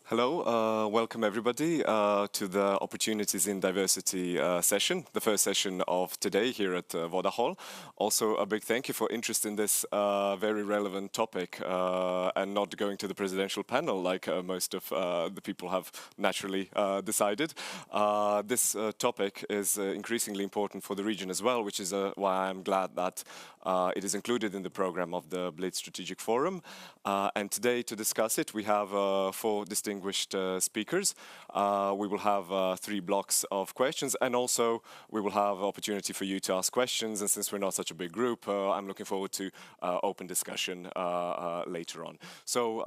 Hello, welcome everybody to the Opportunities in Diversity session, the first session of today here at Voda Hall. Also a big thank you for interest in this very relevant topic and not going to the presidential panel like most of the people have naturally decided. This topic is increasingly important for the region as well, which is why I'm glad that it is included in the program of the Bled Strategic Forum. And today to discuss it, we have 4 distinguished speakers. We will have 3 blocks of questions, and also we will have opportunity for you to ask questions. And since we're not such a big group, I'm looking forward to open discussion later on. So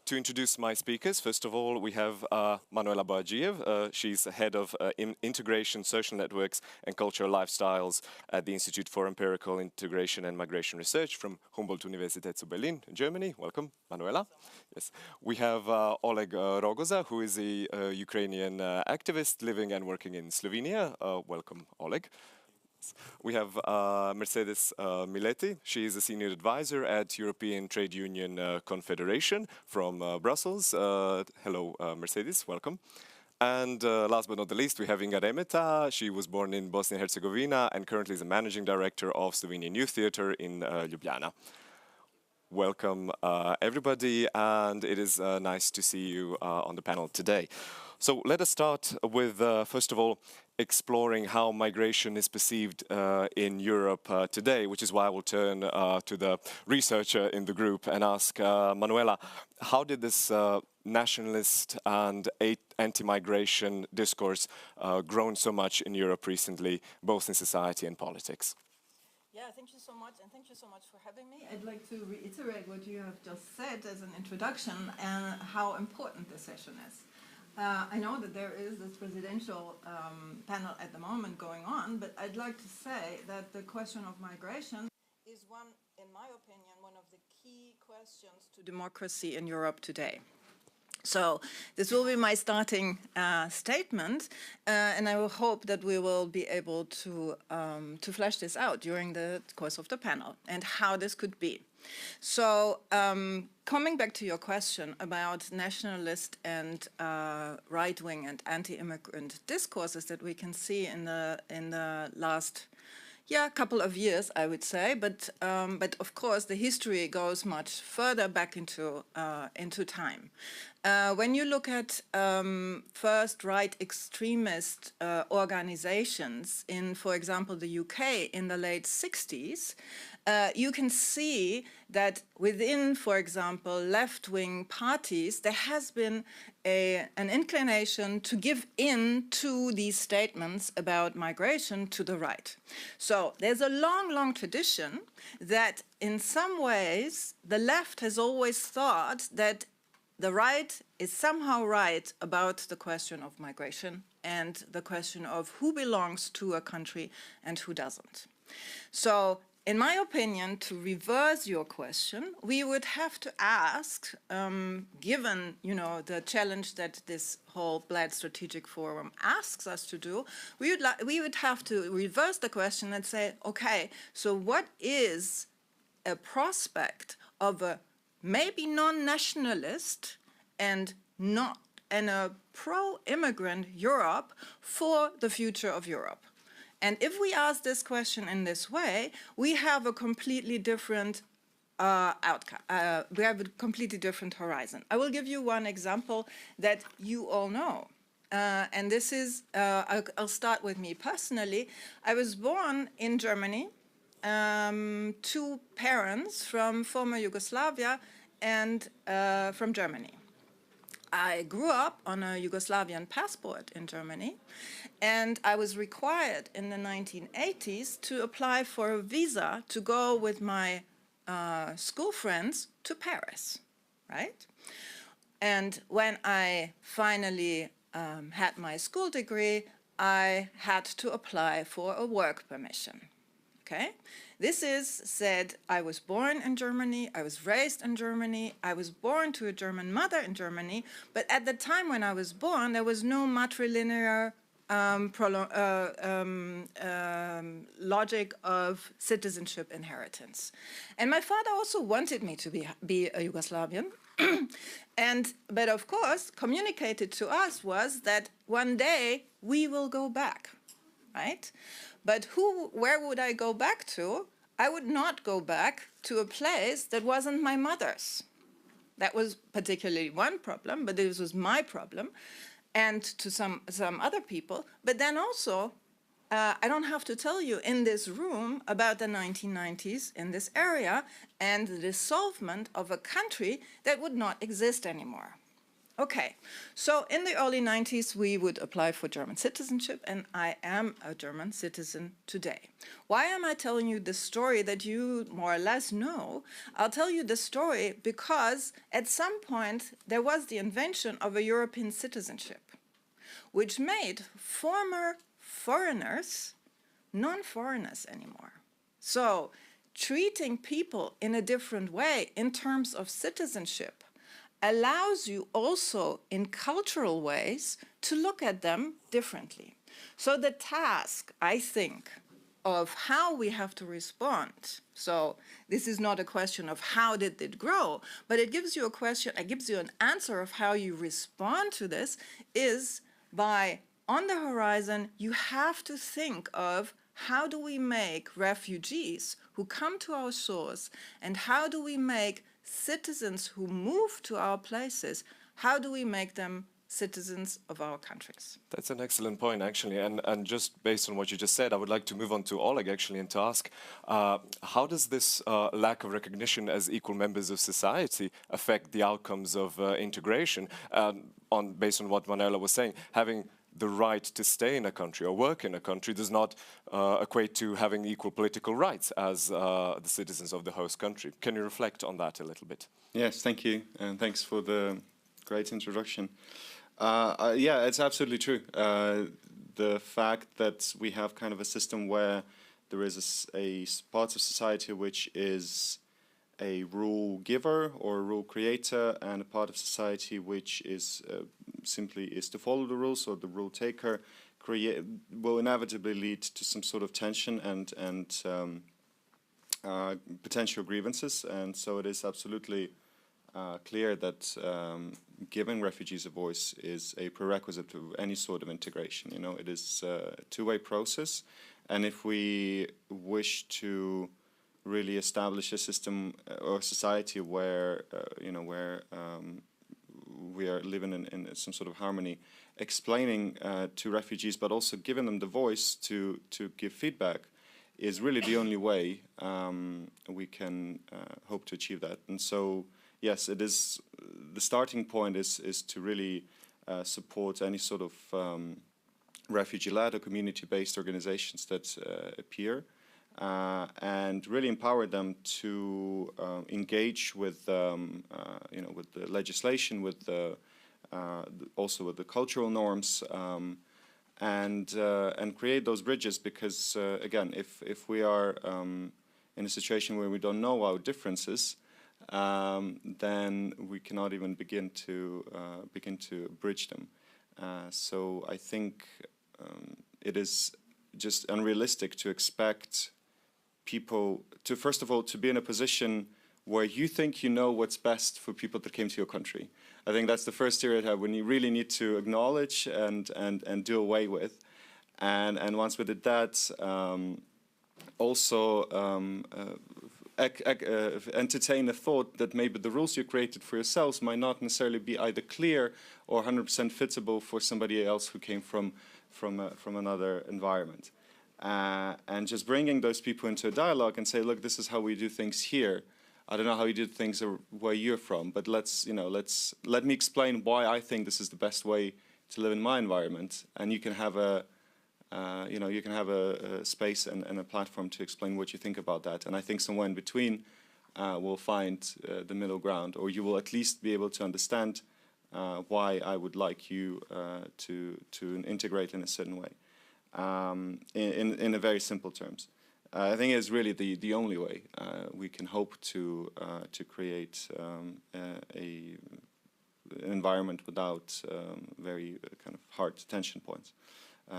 to introduce my speakers, first of all, we have Manuela Bojadžijev. She's head of Integration, Social Networks and Cultural Lifestyles at the Institute for Empirical Integration and Migration Research from Humboldt-Universität zu Berlin, Germany. Welcome, Manuela. Yes. We have Oleg Rogoza, who is a Ukrainian activist living and working in Slovenia. Welcome, Oleg. We have Mercedes Miletti. She is a senior advisor at European Trade Union Confederation from Brussels. Hello, Mercedes. Welcome. And last but not the least, we have Inga Remeta. She was born in Bosnia and Herzegovina and currently is a managing director of Slovenian Youth Theatre in Ljubljana. Welcome everybody, and it is nice to see you on the panel today. So let us start with, first of all, exploring how migration is perceived in Europe today, which is why I will turn to the researcher in the group and ask Manuela, how did this nationalist and anti-migration discourse grown so much in Europe recently, both in society and politics? Yeah, thank you so much, and thank you so much for having me. I'd like to reiterate what you have just said as an introduction and how important this session is. I know that there is this presidential panel at the moment going on, but I'd like to say that the question of migration is one, in my opinion, one of the key questions to democracy in Europe today. So this will be my starting statement, and I will hope that we will be able to flesh this out during the course of the panel and how this could be. So coming back to your question about nationalist and right-wing and anti-immigrant discourses that we can see in the last couple of years, I would say, but of course the history goes much further back into time. When you look at first right extremist organizations in, for example, the UK in the late 60s, you can see that within, for example, left-wing parties, there has been an inclination to give in to these statements about migration to the right. So there's a long, long tradition that in some ways the left has always thought that the right is somehow right about the question of migration and the question of who belongs to a country and who doesn't. So in my opinion, to reverse your question, we would have to ask, given the challenge that this whole Bled Strategic Forum asks us to do, we would have to reverse the question and say, okay, so what is a prospect of a maybe non-nationalist and a pro-immigrant Europe for the future of Europe? And if we ask this question in this way, we have a completely different outcome. We have a completely different horizon. I will give you one example that you all know. And this is, I'll start with me personally. I was born in Germany to parents from former Yugoslavia and from Germany. I grew up on a Yugoslavian passport in Germany, and I was required in the 1980s to apply for a visa to go with my school friends to Paris, right? And when I finally had my school degree, I had to apply for a work permission. Okay, this is said, I was born in Germany, I was raised in Germany, I was born to a German mother in Germany, but at the time when I was born, there was no matrilinear logic of citizenship inheritance. And my father also wanted me to be a Yugoslavian, But of course, communicated to us was that one day we will go back, right? But where would I go back to? I would not go back to a place that wasn't my mother's. That was particularly one problem, but this was my problem, and to some other people. But then also, I don't have to tell you in this room about the 1990s in this area and the dissolvement of a country that would not exist anymore. Okay, so in the early 90s, we would apply for German citizenship, and I am a German citizen today. Why am I telling you this story that you more or less know? I'll tell you the story because at some point there was the invention of a European citizenship, which made former foreigners non-foreigners anymore. So treating people in a different way in terms of citizenship allows you also in cultural ways to look at them differently. So the task, I think, of how we have to respond, so this is not a question of how did it grow, but it gives you a question, it gives you an answer of how you respond to this, is by, on the horizon, you have to think of how do we make refugees who come to our shores, and how do we make citizens who move to our places, how do we make them citizens of our countries? That's an excellent point, actually. And just based on what you just said, I would like to move on to Oleg, actually, and to ask, how does this lack of recognition as equal members of society affect the outcomes of integration? Based on what Manuela was saying, having the right to stay in a country or work in a country does not equate to having equal political rights as the citizens of the host country. Can you reflect on that a little bit? Yes, thank you, and thanks for the great introduction. Yeah, it's absolutely true. The fact that we have kind of a system where there is a part of society which is a rule giver or a rule creator, and a part of society which is simply is to follow the rules, or the rule taker, will inevitably lead to some sort of tension and potential grievances. And so it is absolutely clear that giving refugees a voice is a prerequisite to any sort of integration. You know, it is a two-way process, and if we wish to really establish a system or society where we are living in some sort of harmony, explaining to refugees, but also giving them the voice to give feedback, is really the only way we can hope to achieve that. And so, yes, it is the starting point is to really support any sort of refugee-led or community-based organizations that appear. And really empower them to engage with, with the legislation, with the also with the cultural norms, and create those bridges. Because again, if we are in a situation where we don't know our differences, then we cannot even begin to bridge them. So I think it is just unrealistic to expect people to, first of all, to be in a position where you think you know what's best for people that came to your country. I think that's the first stereotype when you really need to acknowledge and do away with. And once we did that, also entertain the thought that maybe the rules you created for yourselves might not necessarily be either clear or 100% fitable for somebody else who came from another environment. And just bringing those people into a dialogue and say, look, this is how we do things here. I don't know how you do things where you're from, but let me explain why I think this is the best way to live in my environment, and you can have a space and a platform to explain what you think about that. And I think somewhere in between we'll find the middle ground, or you will at least be able to understand why I would like you to integrate in a certain way. In a very simple terms, I think it's really the only way we can hope to create an environment without very kind of hard tension points.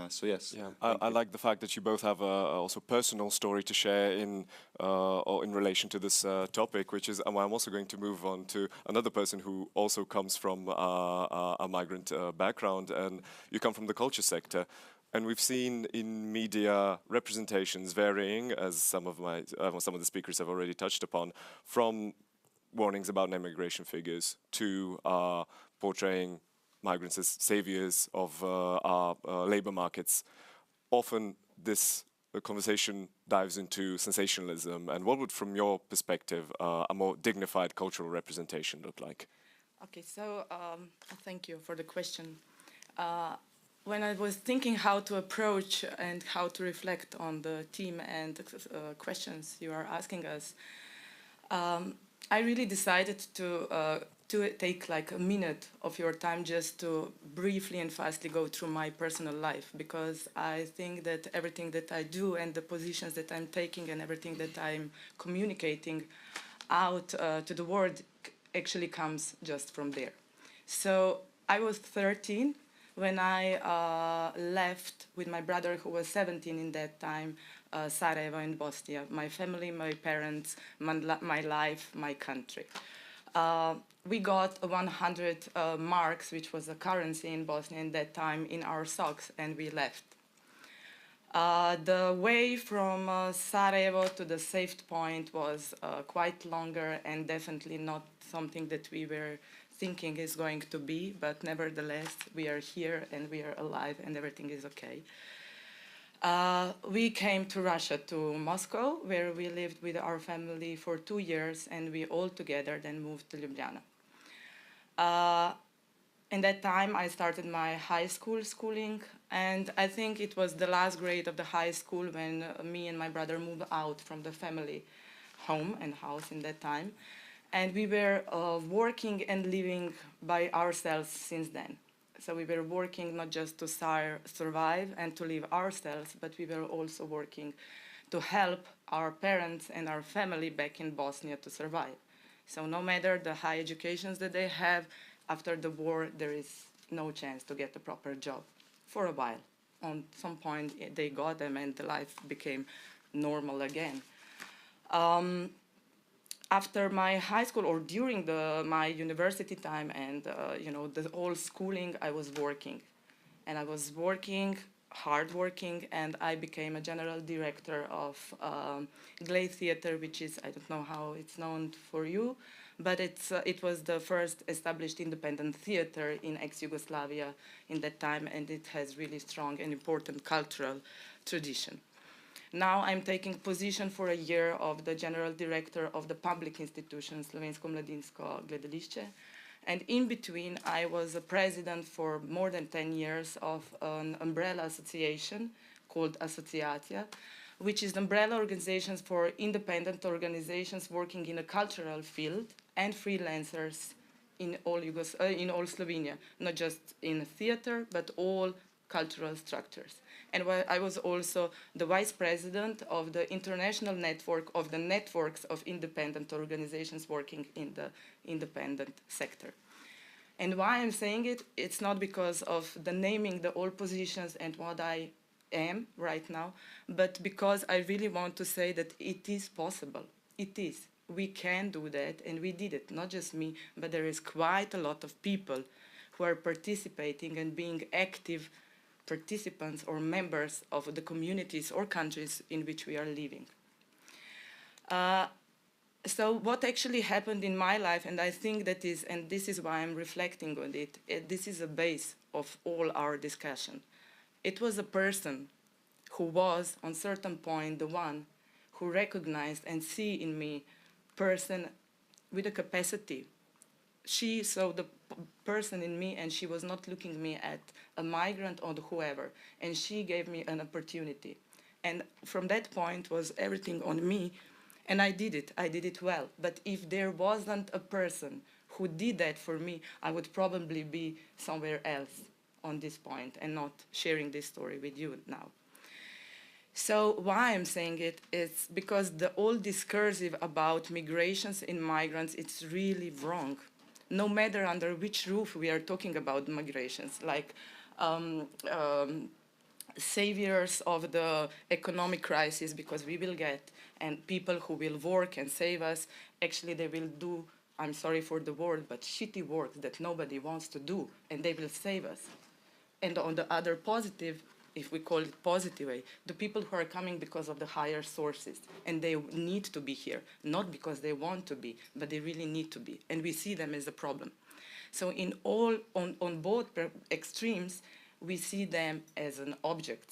So yes. Yeah, I like the fact that you both have a also personal story to share in or in relation to this topic, which is I'm also going to move on to another person who also comes from a migrant background, and you come from the culture sector. And we've seen in media representations varying, as some of the speakers have already touched upon, from warnings about immigration figures to portraying migrants as saviors of our labor markets. Often this conversation dives into sensationalism. And what would, from your perspective, a more dignified cultural representation look like? Okay, so thank you for the question. When I was thinking how to approach and how to reflect on the theme and questions you are asking us, I really decided to take like a minute of your time just to briefly and fastly go through my personal life, because I think that everything that I do and the positions that I'm taking and everything that I'm communicating out to the world actually comes just from there. So I was 13 when I left with my brother, who was 17 in that time, Sarajevo in Bosnia. My family, my parents, my life, my country. We got 100 marks, which was a currency in Bosnia in that time, in our socks, and we left. The way from Sarajevo to the saved point was quite longer and definitely not something that we were thinking is going to be, but nevertheless, we are here and we are alive and everything is okay. We came to Russia, to Moscow, where we lived with our family for 2 years, and we all together then moved to Ljubljana. In that time, I started my high school schooling, and I think it was the last grade of the high school when me and my brother moved out from the family home and house in that time. And we were working and living by ourselves since then. So we were working not just to survive and to live ourselves, but we were also working to help our parents and our family back in Bosnia to survive. So no matter the high educations that they have, after the war, there is no chance to get a proper job for a while. On some point, they got them and the life became normal again. After my high school or during my university time and the whole schooling, I was working. And I was working, hard working, and I became a general director of Bled Theater, which is, I don't know how it's known for you, but it was the first established independent theater in ex-Yugoslavia in that time, and it has really strong and important cultural tradition. Now I'm taking position for a year of the general director of the public institution, Slovensko, mladinsko, gledališče. And in between, I was a president for more than 10 years of an umbrella association called Asociacija, which is an umbrella organization for independent organizations working in a cultural field and freelancers in all Slovenia, not just in theater, but all cultural structures. And I was also the vice president of the international network of the networks of independent organizations working in the independent sector. And why I'm saying it, it's not because of the naming the all positions and what I am right now, but because I really want to say that it is possible. It is. We can do that, and we did it. Not just me, but there is quite a lot of people who are participating and being active participants or members of the communities or countries in which we are living. So what actually happened in my life, and I think that is, and this is why I'm reflecting on it, this is a base of all our discussion. It was a person who was, on certain point, the one who recognized and see in me person with a capacity. She saw the person in me, and she was not looking me at a migrant or whoever, and she gave me an opportunity. And from that point was everything on me, and I did it well. But if there wasn't a person who did that for me, I would probably be somewhere else on this point and not sharing this story with you now. So why I'm saying it is because the old discursive about migrations and migrants, it's really wrong. No matter under which roof we are talking about migrations, like saviors of the economic crisis, because we will get, and people who will work and save us, actually they will do, I'm sorry for the word, but shitty work that nobody wants to do, and they will save us. And on the other positive, if we call it positive way, the people who are coming because of the higher sources, and they need to be here, not because they want to be, but they really need to be, and we see them as a problem. So in all, on both extremes, we see them as an object.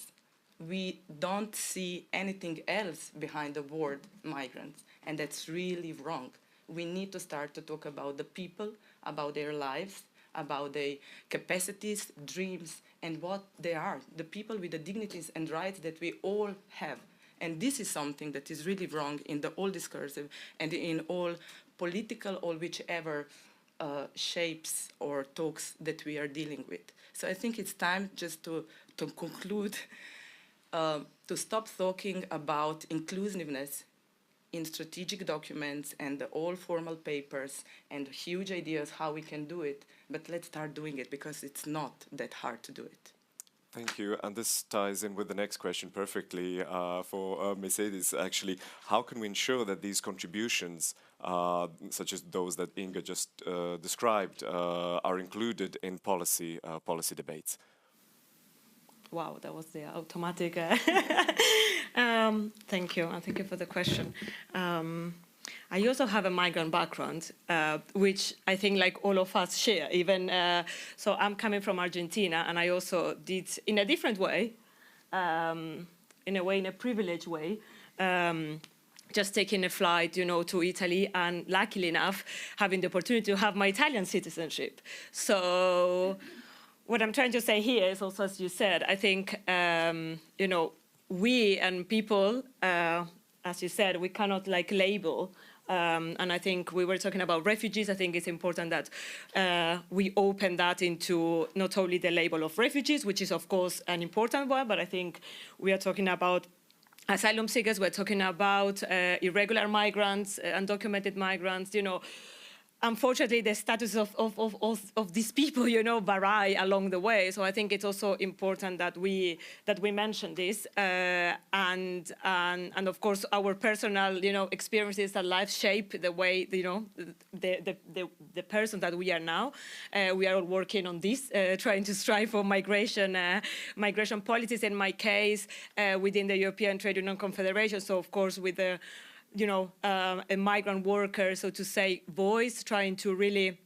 We don't see anything else behind the word migrants, and that's really wrong. We need to start to talk about the people, about their lives, about their capacities, dreams, and what they are, the people with the dignities and rights that we all have. And this is something that is really wrong in the all discursive and in all political or whichever shapes or talks that we are dealing with. So I think it's time just to conclude, to stop talking about inclusiveness in strategic documents and all formal papers and huge ideas how we can do it, but let's start doing it, because it's not that hard to do it. Thank you, and this ties in with the next question perfectly for Mercedes. Actually, how can we ensure that these contributions, such as those that Inga just described, are included in policy debates? Wow, that was the automatic. Thank you, and thank you for the question. I also have a migrant background, which I think like all of us share. Even so, I'm coming from Argentina, and I also did in a different way, in a privileged way. Just taking a flight, to Italy, and luckily enough, having the opportunity to have my Italian citizenship. So, what I'm trying to say here is also, as you said, I think we and people, as you said, we cannot like label. And I think we were talking about refugees. I think it's important that we open that into not only the label of refugees, which is of course an important one, but I think we are talking about asylum seekers, we're talking about irregular migrants, undocumented migrants, Unfortunately, the status of these people, vary along the way. So I think it's also important that we mention this, and of course our personal, experiences and life shape the way, the person that we are now. We are all working on this, trying to strive for migration policies. In my case, within the European Trade Union Confederation. So of course with the a migrant worker, so to say, voice, trying to really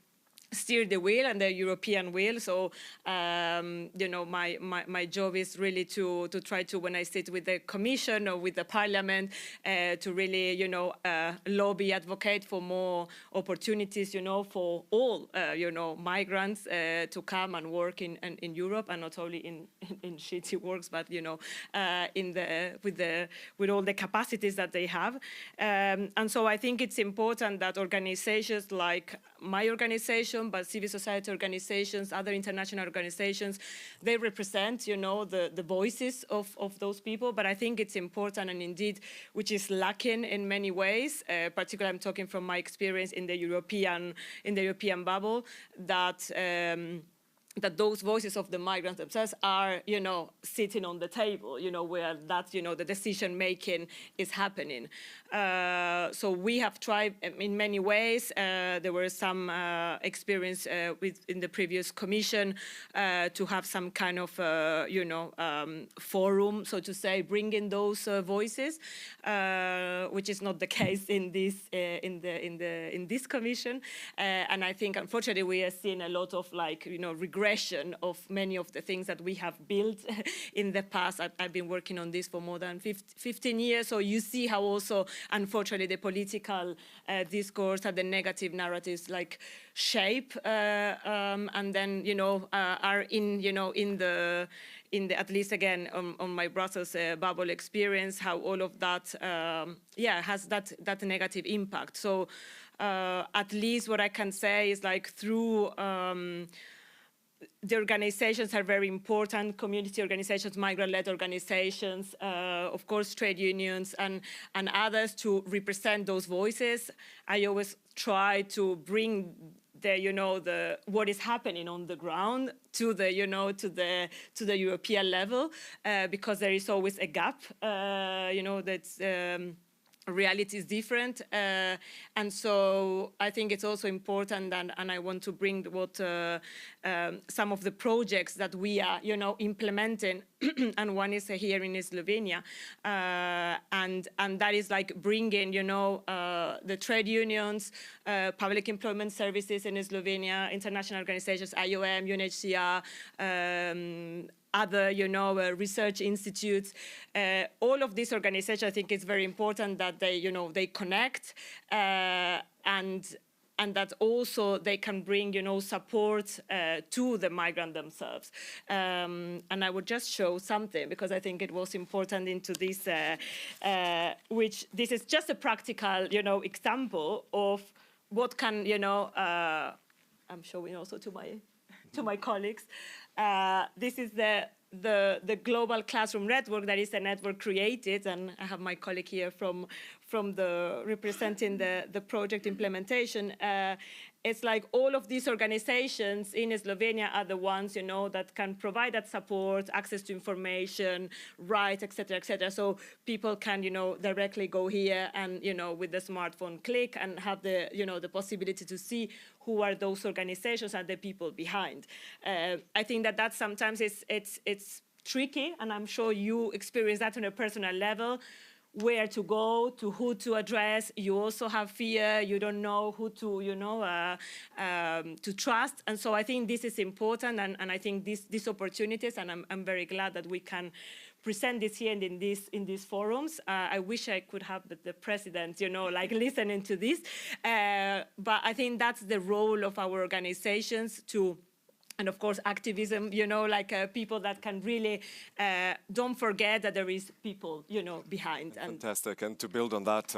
steer the wheel and the European wheel. So, my job is really to try to, when I sit with the Commission or with the Parliament, to really, lobby, advocate for more opportunities, for all, migrants to come and work in Europe, and not only in shitty works, but with all the capacities that they have. And so I think it's important that organizations like my organization, but civil society organizations, other international organizations, they represent, the voices of those people. But I think it's important, and indeed, which is lacking in many ways, particularly I'm talking from my experience in the European bubble, that those voices of the migrants themselves are, sitting on the table, where that, the decision making is happening. So we have tried in many ways. There were some experience in the previous commission to have some kind of, forum, so to say, bringing those voices, which is not the case in this commission. And I think, unfortunately, we are seeing a lot of regression of many of the things that we have built in the past. I've been working on this for more than 15 years. So you see how also, unfortunately, the political discourse and the negative narratives shape and then are in the at least again on my Brussels bubble experience, how all of that has that negative impact. So at least what I can say is through the organizations are very important, community organizations, migrant-led organizations, of course, trade unions and others to represent those voices. I always try to bring what is happening on the ground to the European level, because there is always a gap, that's reality is different, and so I think it's also important, and I want to bring what some of the projects that we are implementing, and one is here in Slovenia, and that is like bringing the trade unions, public employment services in Slovenia, international organizations, IOM, UNHCR, other, research institutes, all of these organizations. I think it's very important that they connect, and that also they can bring, support to the migrant themselves. And I would just show something, because I think it was important into this, which this is just a practical, example of what can, I'm showing also to my colleagues. This is the global classroom network. That is a network created, and I have my colleague here from the representing the project implementation. It's like all of these organizations in Slovenia are the ones that can provide that support, access to information, rights, etc., so people can directly go here and with the smartphone click and have the possibility to see who are those organizations and the people behind. I think that sometimes it's tricky, and I'm sure you experience that on a personal level. Where to go, to who to address. You also have fear. You don't know who to, to trust. And so I think this is important, and I think these opportunities, and I'm very glad that we can present this here and in these forums. I wish I could have the president, listening to this. But I think that's the role of our organizations to. And of course, activism, people that can really don't forget that there is people, behind. Fantastic. And to build on that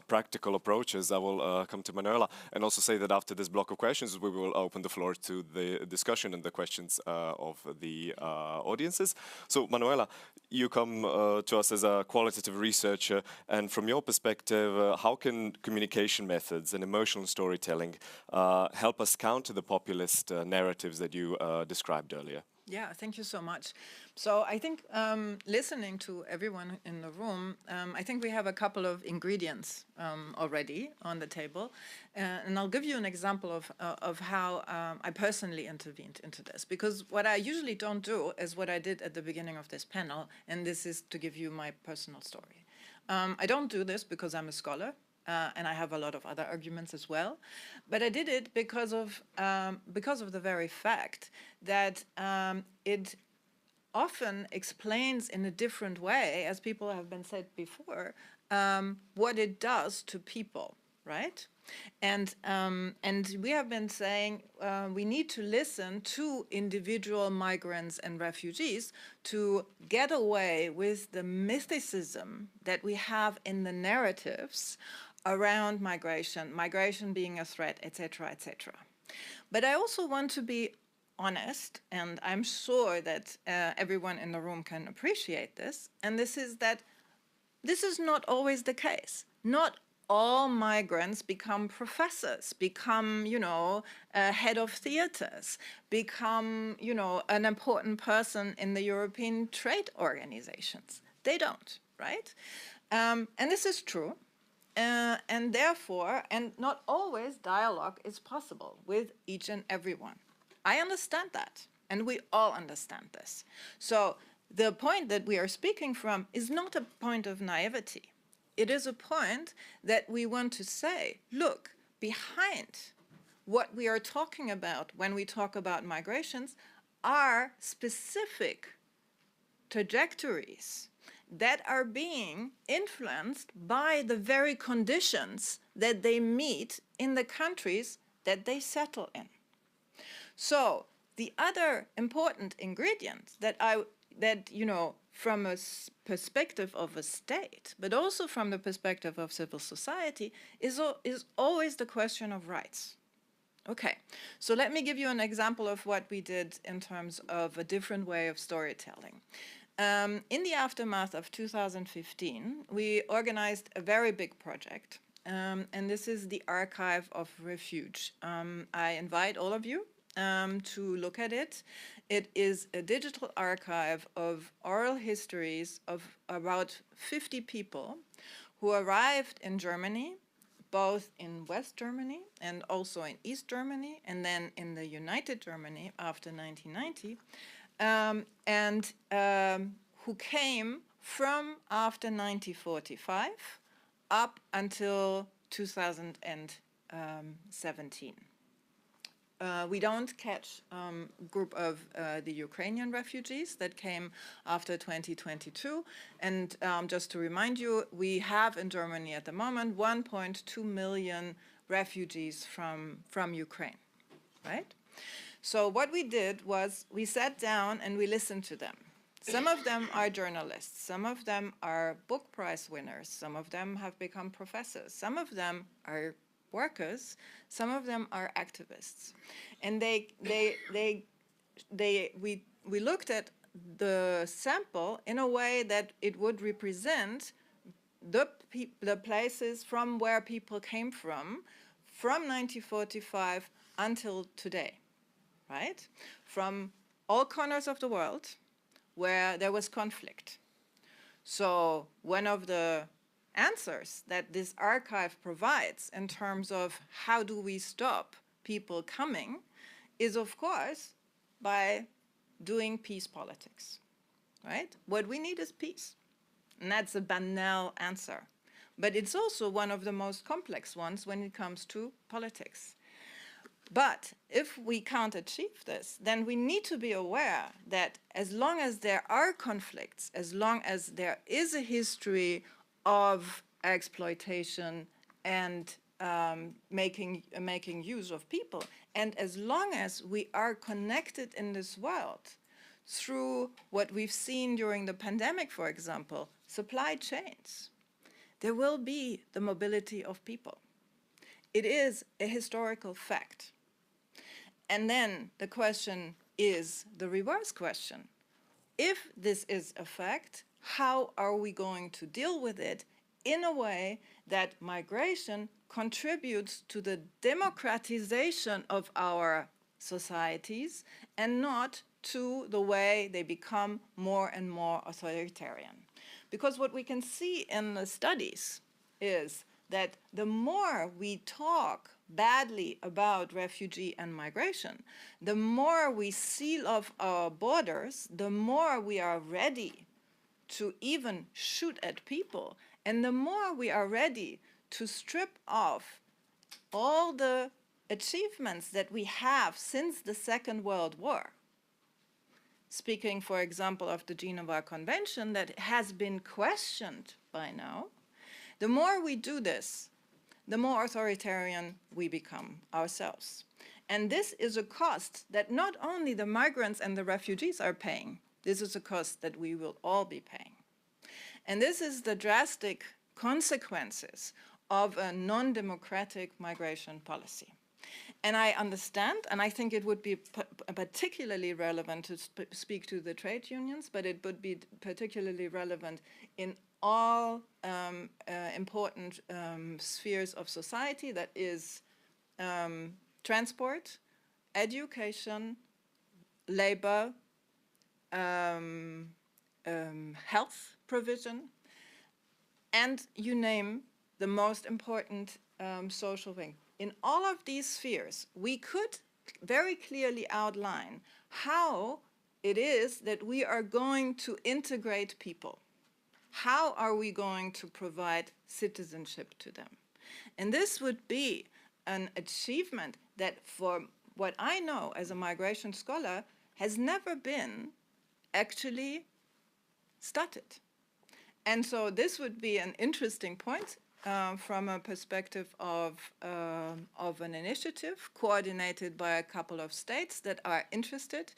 practical approaches, I will come to Manuela and also say that after this block of questions, we will open the floor to the discussion and the questions of the audiences. So, Manuela, you come to us as a qualitative researcher, and from your perspective, how can communication methods and emotional storytelling help us counter the populist narratives that you described earlier? Yeah, thank you so much. So I think listening to everyone in the room, I think we have a couple of ingredients already on the table. And I'll give you an example of how I personally intervened into this. Because what I usually don't do is what I did at the beginning of this panel, and this is to give you my personal story. I don't do this because I'm a scholar. And I have a lot of other arguments as well, but I did it because of the very fact that it often explains in a different way, as people have been said before, what it does to people, right? And we have been saying we need to listen to individual migrants and refugees to get away with the mysticism that we have in the narratives around migration being a threat, etc., etc. But I also want to be honest, and I'm sure that everyone in the room can appreciate this, and this is that this is not always the case. Not all migrants become professors, become, head of theaters, become, an important person in the European trade organizations. They don't, right? And this is true. And therefore, and not always dialogue is possible with each and everyone. I understand that, and we all understand this. So the point that we are speaking from is not a point of naivety. It is a point that we want to say, look, behind what we are talking about when we talk about migrations are specific trajectories that are being influenced by the very conditions that they meet in the countries that they settle in. So the other important ingredient that from a perspective of a state, but also from the perspective of civil society, is always the question of rights. Okay, so let me give you an example of what we did in terms of a different way of storytelling. In the aftermath of 2015, we organized a very big project and this is the Archive of Refuge. I invite all of you to look at it. It is a digital archive of oral histories of about 50 people who arrived in Germany, both in West Germany and also in East Germany, and then in the United Germany after 1990, and who came from after 1945 up until 2017. We don't catch a group of the Ukrainian refugees that came after 2022. And just to remind you, we have in Germany at the moment 1.2 million refugees from Ukraine, right? So what we did was we sat down and we listened to them. Some of them are journalists, some of them are book prize winners, some of them have become professors, some of them are workers, some of them are activists. And we looked at the sample in a way that it would represent the places from where people came from 1945 until today, right? From all corners of the world where there was conflict. So one of the answers that this archive provides in terms of how do we stop people coming is, of course, by doing peace politics, right? What we need is peace. And that's a banal answer. But it's also one of the most complex ones when it comes to politics. But if we can't achieve this, then we need to be aware that as long as there are conflicts, as long as there is a history of exploitation and making use of people, and as long as we are connected in this world through what we've seen during the pandemic, for example, supply chains, there will be the mobility of people. It is a historical fact. And then the question is the reverse question. If this is a fact, how are we going to deal with it in a way that migration contributes to the democratization of our societies and not to the way they become more and more authoritarian? Because what we can see in the studies is that the more we talk badly about refugee and migration, the more we seal off our borders, the more we are ready to even shoot at people, and the more we are ready to strip off all the achievements that we have since the Second World War. Speaking, for example, of the Geneva Convention that has been questioned by now, the more we do this, the more authoritarian we become ourselves. And this is a cost that not only the migrants and the refugees are paying, this is a cost that we will all be paying. And this is the drastic consequences of a non-democratic migration policy. And I understand, and I think it would be particularly relevant to speak to the trade unions, but it would be particularly relevant in all important spheres of society, that is transport, education, labor, health provision, and you name the most important social thing. In all of these spheres, we could very clearly outline how it is that we are going to integrate people. How are we going to provide citizenship to them? And this would be an achievement that, for what I know as a migration scholar, has never been actually started. And so this would be an interesting point from a perspective of an initiative coordinated by a couple of states that are interested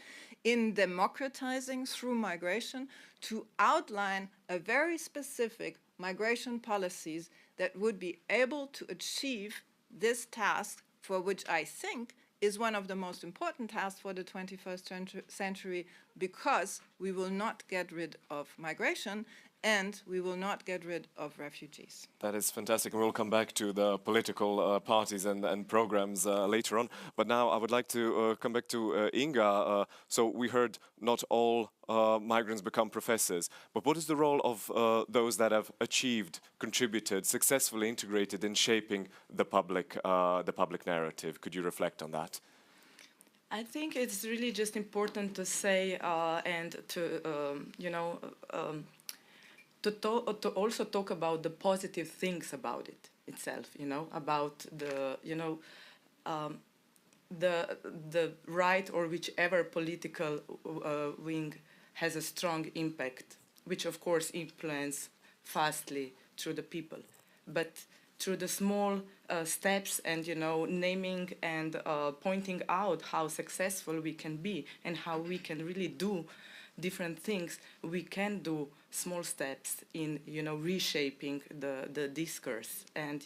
in democratizing through migration to outline a very specific migration policies that would be able to achieve this task, for which I think is one of the most important tasks for the 21st century, because we will not get rid of migration, and we will not get rid of refugees. That is fantastic, and we'll come back to the political parties and programs later on. But now I would like to come back to Inga. So we heard not all migrants become professors, but what is the role of those that have achieved, contributed, successfully integrated in shaping the public narrative? Could you reflect on that? I think it's really just important to say and to, to also talk about the positive things about it itself, about the, the right or whichever political wing has a strong impact, which of course influence fastly through the people. But through the small steps and, naming and pointing out how successful we can be and how we can really do different things, we can do small steps in, reshaping the discourse and,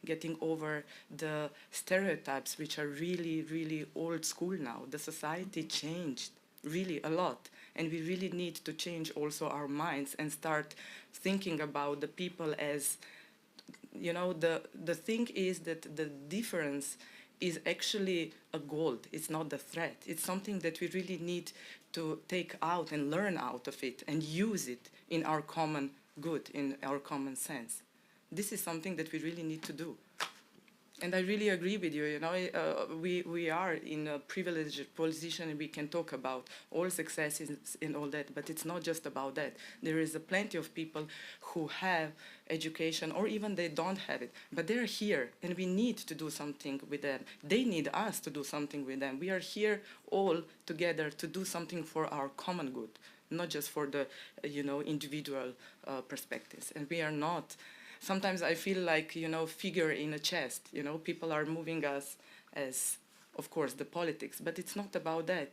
getting over the stereotypes, which are really, really old school now. The society changed really a lot, and we really need to change also our minds and start thinking about the people as, the thing is that the difference is actually a gold. It's not the threat. It's something that we really need to take out and learn out of it and use it in our common good, in our common sense. This is something that we really need to do. And I really agree with you, we are in a privileged position and we can talk about all successes and all that, but it's not just about that. There is plenty of people who have education or even they don't have it, but they're here and we need to do something with them. They need us to do something with them. We are here all together to do something for our common good, not just for the, individual perspectives. And we are not. Sometimes I feel like, figure in a chest, people are moving us as, of course, the politics, but it's not about that,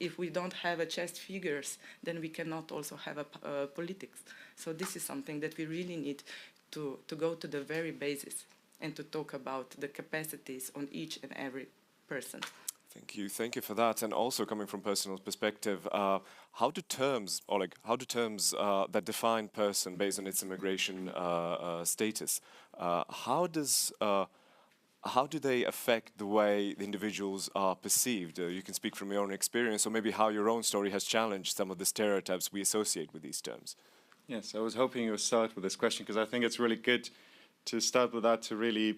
if we don't have a chess figures, then we cannot also have a politics. So this is something that we really need to go to the very basis and to talk about the capacities on each and every person. Thank you for that. And also coming from personal perspective, how do terms, Oleg, that define person based on its immigration status, how do they affect the way the individuals are perceived? You can speak from your own experience, or maybe how your own story has challenged some of the stereotypes we associate with these terms. Yes, I was hoping you would start with this question because I think it's really good to start with that to really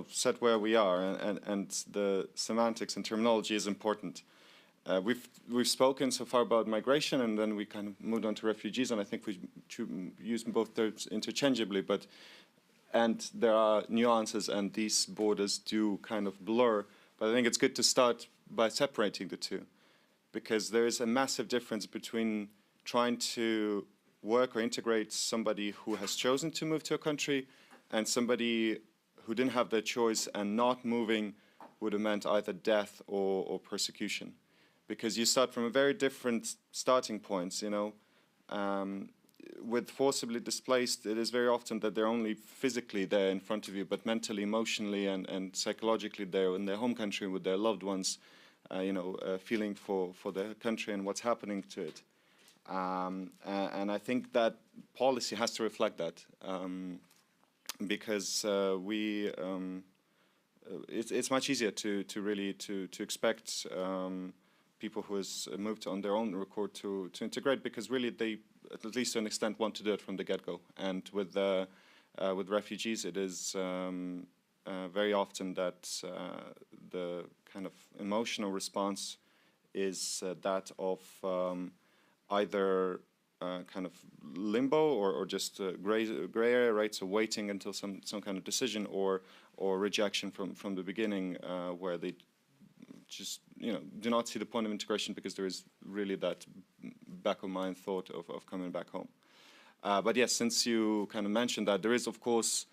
set where we are, and the semantics and terminology is important. We've spoken so far about migration, and then we kind of moved on to refugees, and I think we use both terms interchangeably, and there are nuances, and these borders do kind of blur. But I think it's good to start by separating the two, because there is a massive difference between trying to work or integrate somebody who has chosen to move to a country and somebody who didn't have their choice, and not moving would have meant either death or persecution. Because you start from a very different starting points, With forcibly displaced, it is very often that they're only physically there in front of you, but mentally, emotionally, and psychologically they're in their home country with their loved ones, feeling for their country and what's happening to it. And I think that policy has to reflect that. Because it's much easier to really expect people who has moved on their own record to integrate, because really they, at least to an extent, want to do it from the get-go. And with refugees, it is very often that the kind of emotional response is that of either kind of limbo or just gray area, right? So waiting until some kind of decision, or rejection from the beginning, where they just do not see the point of integration because there is really that back of mind thought of coming back home. But yes, since you kind of mentioned that, there is of course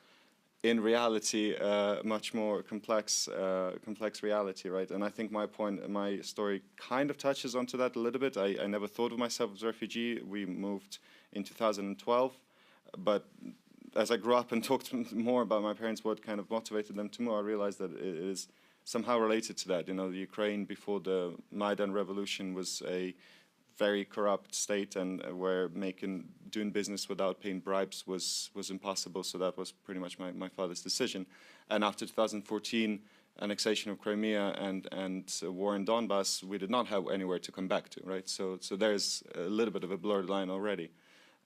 in reality much more complex reality, right? And I think my story kind of touches onto that a little bit. I never thought of myself as a refugee. We moved in 2012, but as I grew up and talked more about my parents, what kind of motivated them to move, I realized that it is somehow related to that. The Ukraine before the Maidan revolution was a very corrupt state, and where doing business without paying bribes was impossible. So that was pretty much my father's decision. And after 2014, annexation of Crimea and war in Donbass, we did not have anywhere to come back to, right? So there's a little bit of a blurred line already.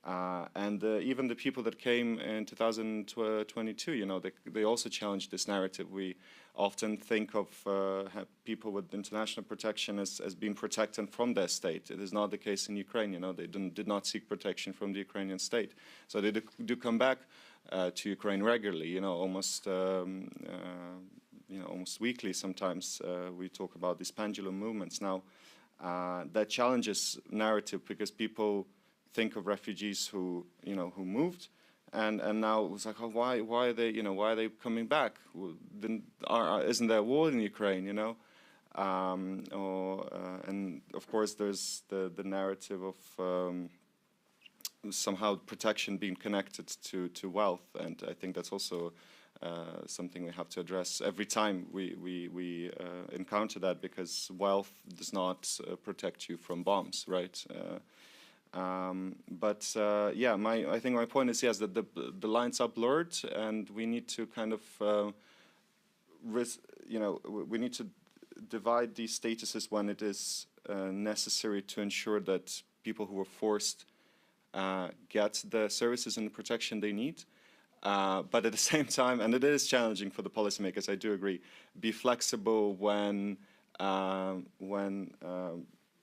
And even the people that came in 2022, you know, they also challenged this narrative. We often think of people with international protection as being protected from their state. It is not the case in Ukraine. You know, they did not seek protection from the Ukrainian state. So they do come back to Ukraine regularly. You know, almost weekly. Sometimes we talk about these pendulum movements now. That challenges narrative, because people think of refugees who moved, and now it's like, oh, why are they coming back? Well, isn't there a war in Ukraine? You know, and of course there's the narrative of somehow protection being connected to wealth, and I think that's also something we have to address every time we encounter that, because wealth does not protect you from bombs, right? I think my point is, yes, that the lines are blurred, and we need to kind of we need to divide these statuses when it is necessary to ensure that people who are forced get the services and the protection they need. But at the same time, and it is challenging for the policymakers, I do agree, be flexible when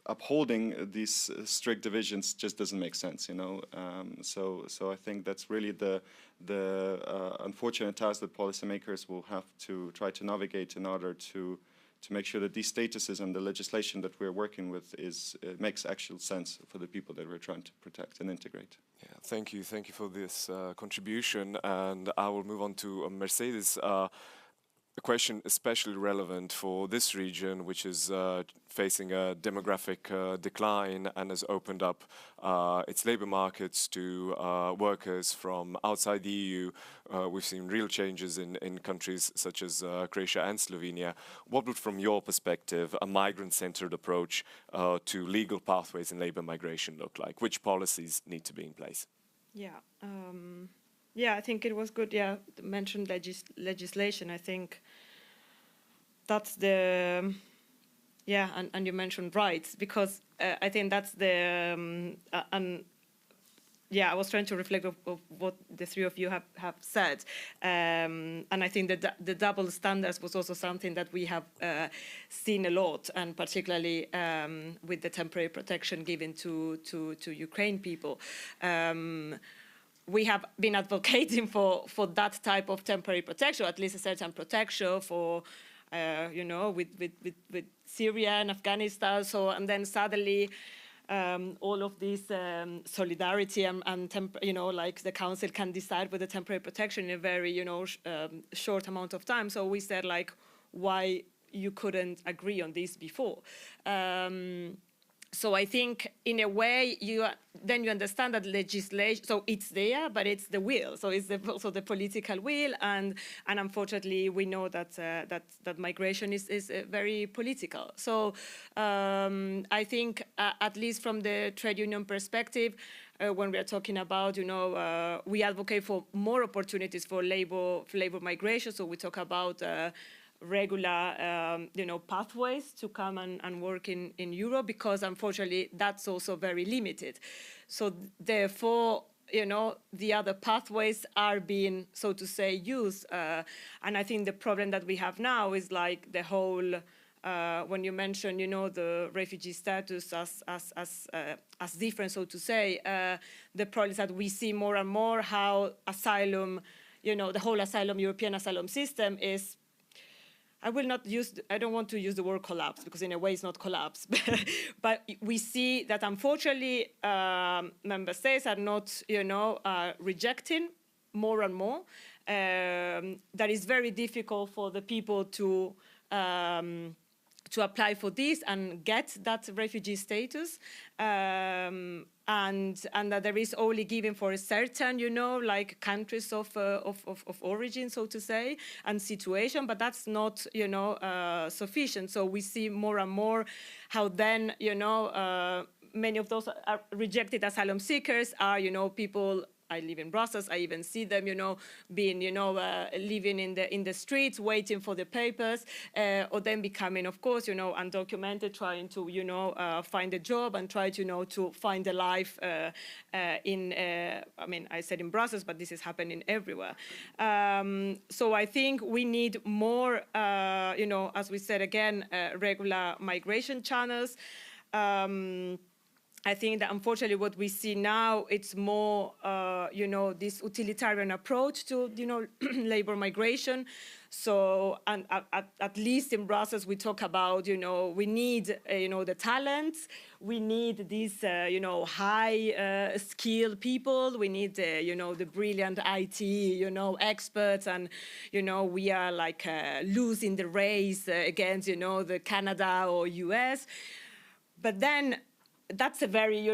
upholding these strict divisions just doesn't make sense, you know. So I think that's really the unfortunate task that policymakers will have to try to navigate in order to make sure that these statuses and the legislation that we're working with makes actual sense for the people that we're trying to protect and integrate. Yeah, thank you for this contribution, and I will move on to Mercedes. A question especially relevant for this region, which is facing a demographic decline and has opened up its labor markets to workers from outside the EU. We've seen real changes in countries such as Croatia and Slovenia. What would, from your perspective, a migrant-centered approach to legal pathways in labor migration look like? Which policies need to be in place? Yeah. Yeah, I think it was good, to mention legislation. I think that's the, and you mentioned rights, because I think that's the, I was trying to reflect of what the three of you have said. And I think that the double standards was also something that we have seen a lot, and particularly with the temporary protection given to Ukraine people. We have been advocating for that type of temporary protection, or at least a certain protection for, with Syria and Afghanistan. So, and then suddenly, all of this solidarity and like the council can decide with the temporary protection in a very, short amount of time. So we said, like, why you couldn't agree on this before? So I think, in a way, you understand that legislation. So it's there, but it's the will. So it's also the political will, and unfortunately, we know that that migration is very political. So I think, at least from the trade union perspective, when we are talking about, we advocate for more opportunities for labor migration. So we talk about regular, pathways to come and work in Europe, because unfortunately that's also very limited. So therefore, the other pathways are being, so to say, used. And I think the problem that we have now is like the whole, when you mention, the refugee status as different, so to say, the problem is that we see more and more how asylum, the whole European asylum system is, I don't want to use the word collapse, because in a way it's not collapse, but we see that unfortunately member states are not, rejecting more and more. That is very difficult for the people to apply for this and get that refugee status, and that there is only given for a certain, like countries of origin, so to say, and situation, but that's not, sufficient. So we see more and more how then, many of those rejected asylum seekers are, people. I live in Brussels. I even see them, being, living in the streets, waiting for the papers, or then becoming, of course, undocumented, trying to, find a job and try to, to find a life I said in Brussels, but this is happening everywhere. So I think we need more, as we said again, regular migration channels. I think that unfortunately what we see now, it's more, this utilitarian approach to, labor migration. So, and at least in Brussels, we talk about, we need, the talents. We need these, high skilled people. We need, the brilliant IT, experts. And, we are like losing the race against, the Canada or US. But then, that's a very,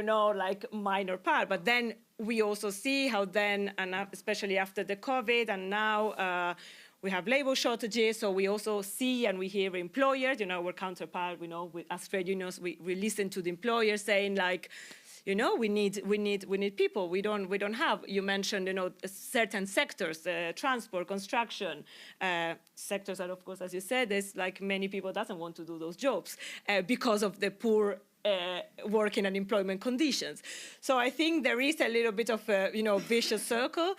minor part. But then we also see how then, and especially after the COVID, and now we have labor shortages. So we also see and we hear employers, our counterpart, with as trade unions, we listen to the employers saying like, we need people. We don't have. You mentioned, certain sectors, transport, construction, sectors that, of course, as you said, there's like many people doesn't want to do those jobs because of the poor working and employment conditions. So I think there is a little bit of a, vicious circle.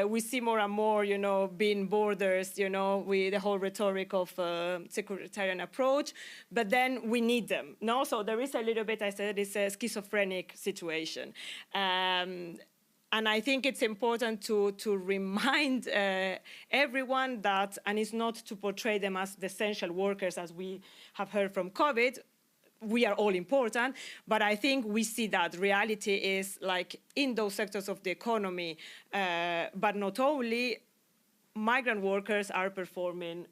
We see more and more, being borders, with the whole rhetoric of securitarian approach, but then we need them. No, so there is a little bit, I said, it's a schizophrenic situation. And I think it's important to remind everyone that, and it's not to portray them as the essential workers, as we have heard from COVID. We are all important, but I think we see that reality is like in those sectors of the economy, but not only, migrant workers are performing,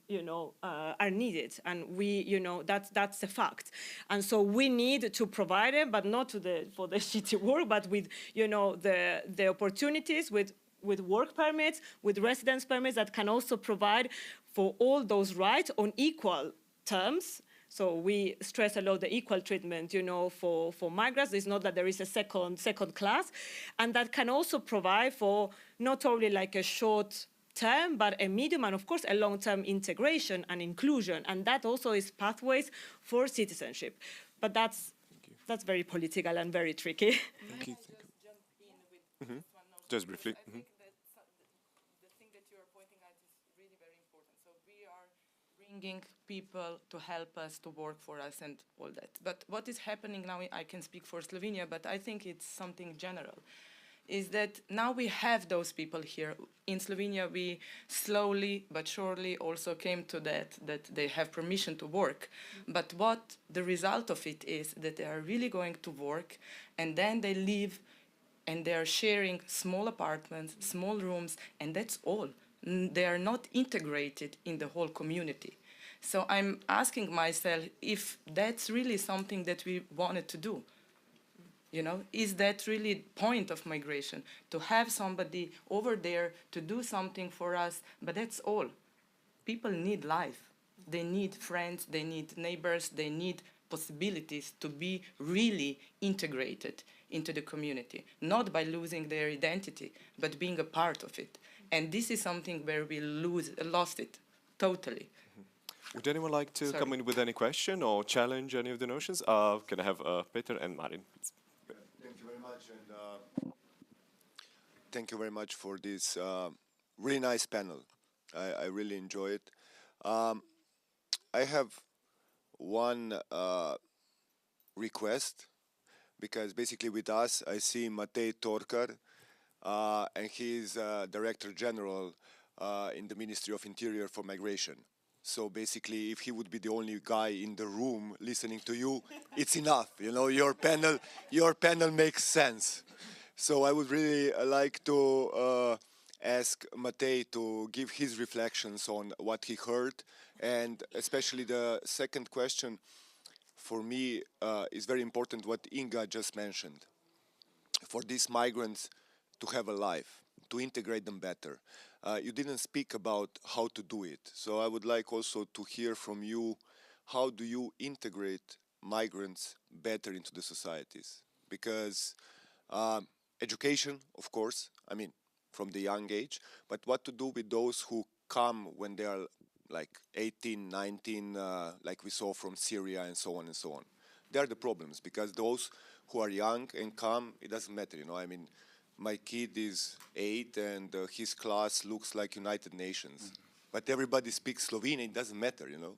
are needed, and we, that's a fact. And so we need to provide it, but not for the shitty work, but with, the opportunities, with work permits, with residence permits that can also provide for all those rights on equal terms. So we stress a lot the equal treatment, for migrants. It's not that there is a second class, and that can also provide for not only like a short term, but a medium and, of course, a long-term integration and inclusion. And that also is pathways for citizenship. But that's very political and very tricky. Thank you. Just briefly. I think that the thing that you are pointing out is really very important. So we are bringing people to help us, to work for us and all that. But what is happening now, I can speak for Slovenia, but I think it's something general, is that now we have those people here. In Slovenia, we slowly but surely also came to that they have permission to work. But what the result of it is that they are really going to work, and then they live and they are sharing small apartments, small rooms, and that's all. They are not integrated in the whole community. So I'm asking myself if that's really something that we wanted to do. Is that really the point of migration? To have somebody over there to do something for us, but that's all. People need life. They need friends, they need neighbors, they need possibilities to be really integrated into the community, not by losing their identity, but being a part of it. And this is something where we lost it totally. Would anyone like to come in with any question or challenge any of the notions? Can I have Peter and Marin, please? Thank you very much, and thank you very much for this really nice panel. I really enjoy it. I have one request, because basically with us, I see Matej Torkar, and he's Director General in the Ministry of Interior for Migration. So basically, if he would be the only guy in the room listening to you, it's enough. Your panel makes sense. So I would really like to ask Matej to give his reflections on what he heard, and especially the second question for me is very important, what Inga just mentioned. For these migrants to have a life, to integrate them better. You didn't speak about how to do it. So I would like also to hear from you, how do you integrate migrants better into the societies? Because education, of course, I mean, from the young age, but what to do with those who come when they are like 18, 19, like we saw from Syria and so on and so on. They are the problems, because those who are young and come, it doesn't matter, you know. I mean, my kid is 8 and his class looks like United Nations. But everybody speaks Slovenian, it doesn't matter, you know.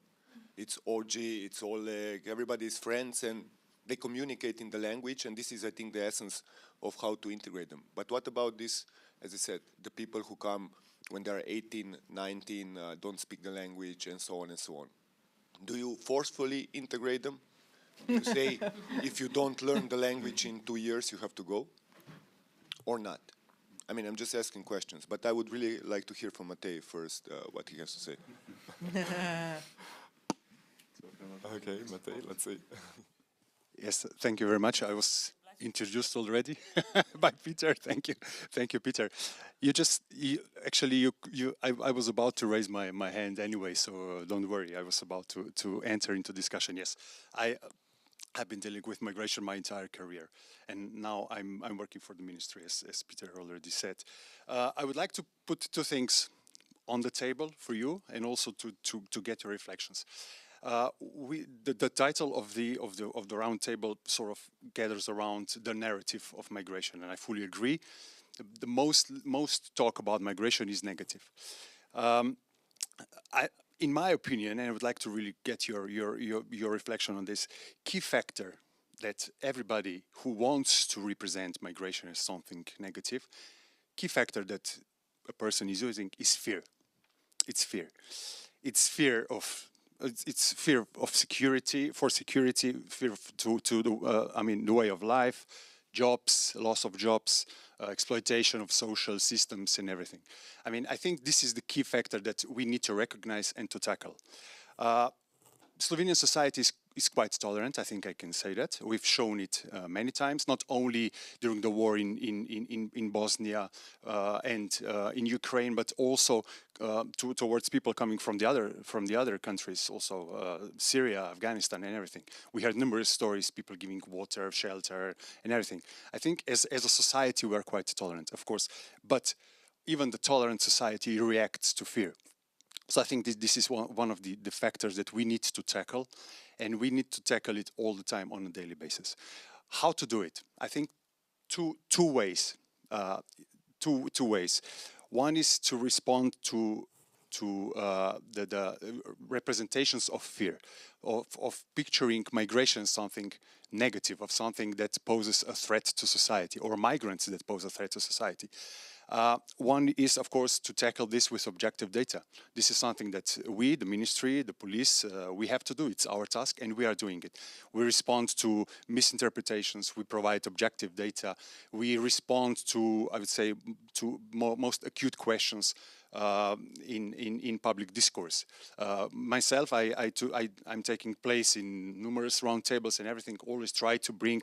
It's Ogi, it's Oleg, everybody is friends and they communicate in the language, and this is, I think, the essence of how to integrate them. But what about this, as I said, the people who come when they're 18, 19, don't speak the language, and so on and so on? Do you forcefully integrate them? You say, if you don't learn the language in 2 years, you have to go? Or not? I mean, I'm just asking questions, but I would really like to hear from Matej first, what he has to say. Okay, Matej, let's see. Yes, thank you very much. I was introduced already by Peter. Thank you, Peter. I was about to raise my hand anyway, so don't worry. I was about to enter into discussion. Yes, I've been dealing with migration my entire career, and now I'm working for the ministry, as Peter already said. I would like to put two things on the table for you, and also to get your reflections. The title of the round table sort of gathers around the narrative of migration, and I fully agree. The most talk about migration is negative. In my opinion, and I would like to really get your reflection on this, key factor that everybody who wants to represent migration as something negative, key factor that a person is using is fear. It's fear. It's fear of security, fear to the way of life, jobs, loss of jobs, exploitation of social systems and everything. I mean, I think this is the key factor that we need to recognize and to tackle. Slovenian society is quite tolerant, I think I can say that. We've shown it many times, not only during the war in Bosnia and in Ukraine, but also towards people coming from the other countries, also Syria, Afghanistan and everything. We heard numerous stories, people giving water, shelter and everything. I think as a society we are quite tolerant, of course, but even the tolerant society reacts to fear. So I think this is one of the factors that we need to tackle, and we need to tackle it all the time on a daily basis. How to do it? I think two ways. Two ways. One is to respond to the representations of fear, of picturing migration as something negative, of something that poses a threat to society, or migrants that pose a threat to society. One is, of course, to tackle this with objective data. This is something that we, the ministry, the police, we have to do. It's our task, and we are doing it. We respond to misinterpretations. We provide objective data. We respond to, I would say, to most acute questions in public discourse. Myself, I'm taking place in numerous roundtables and everything. Always try to bring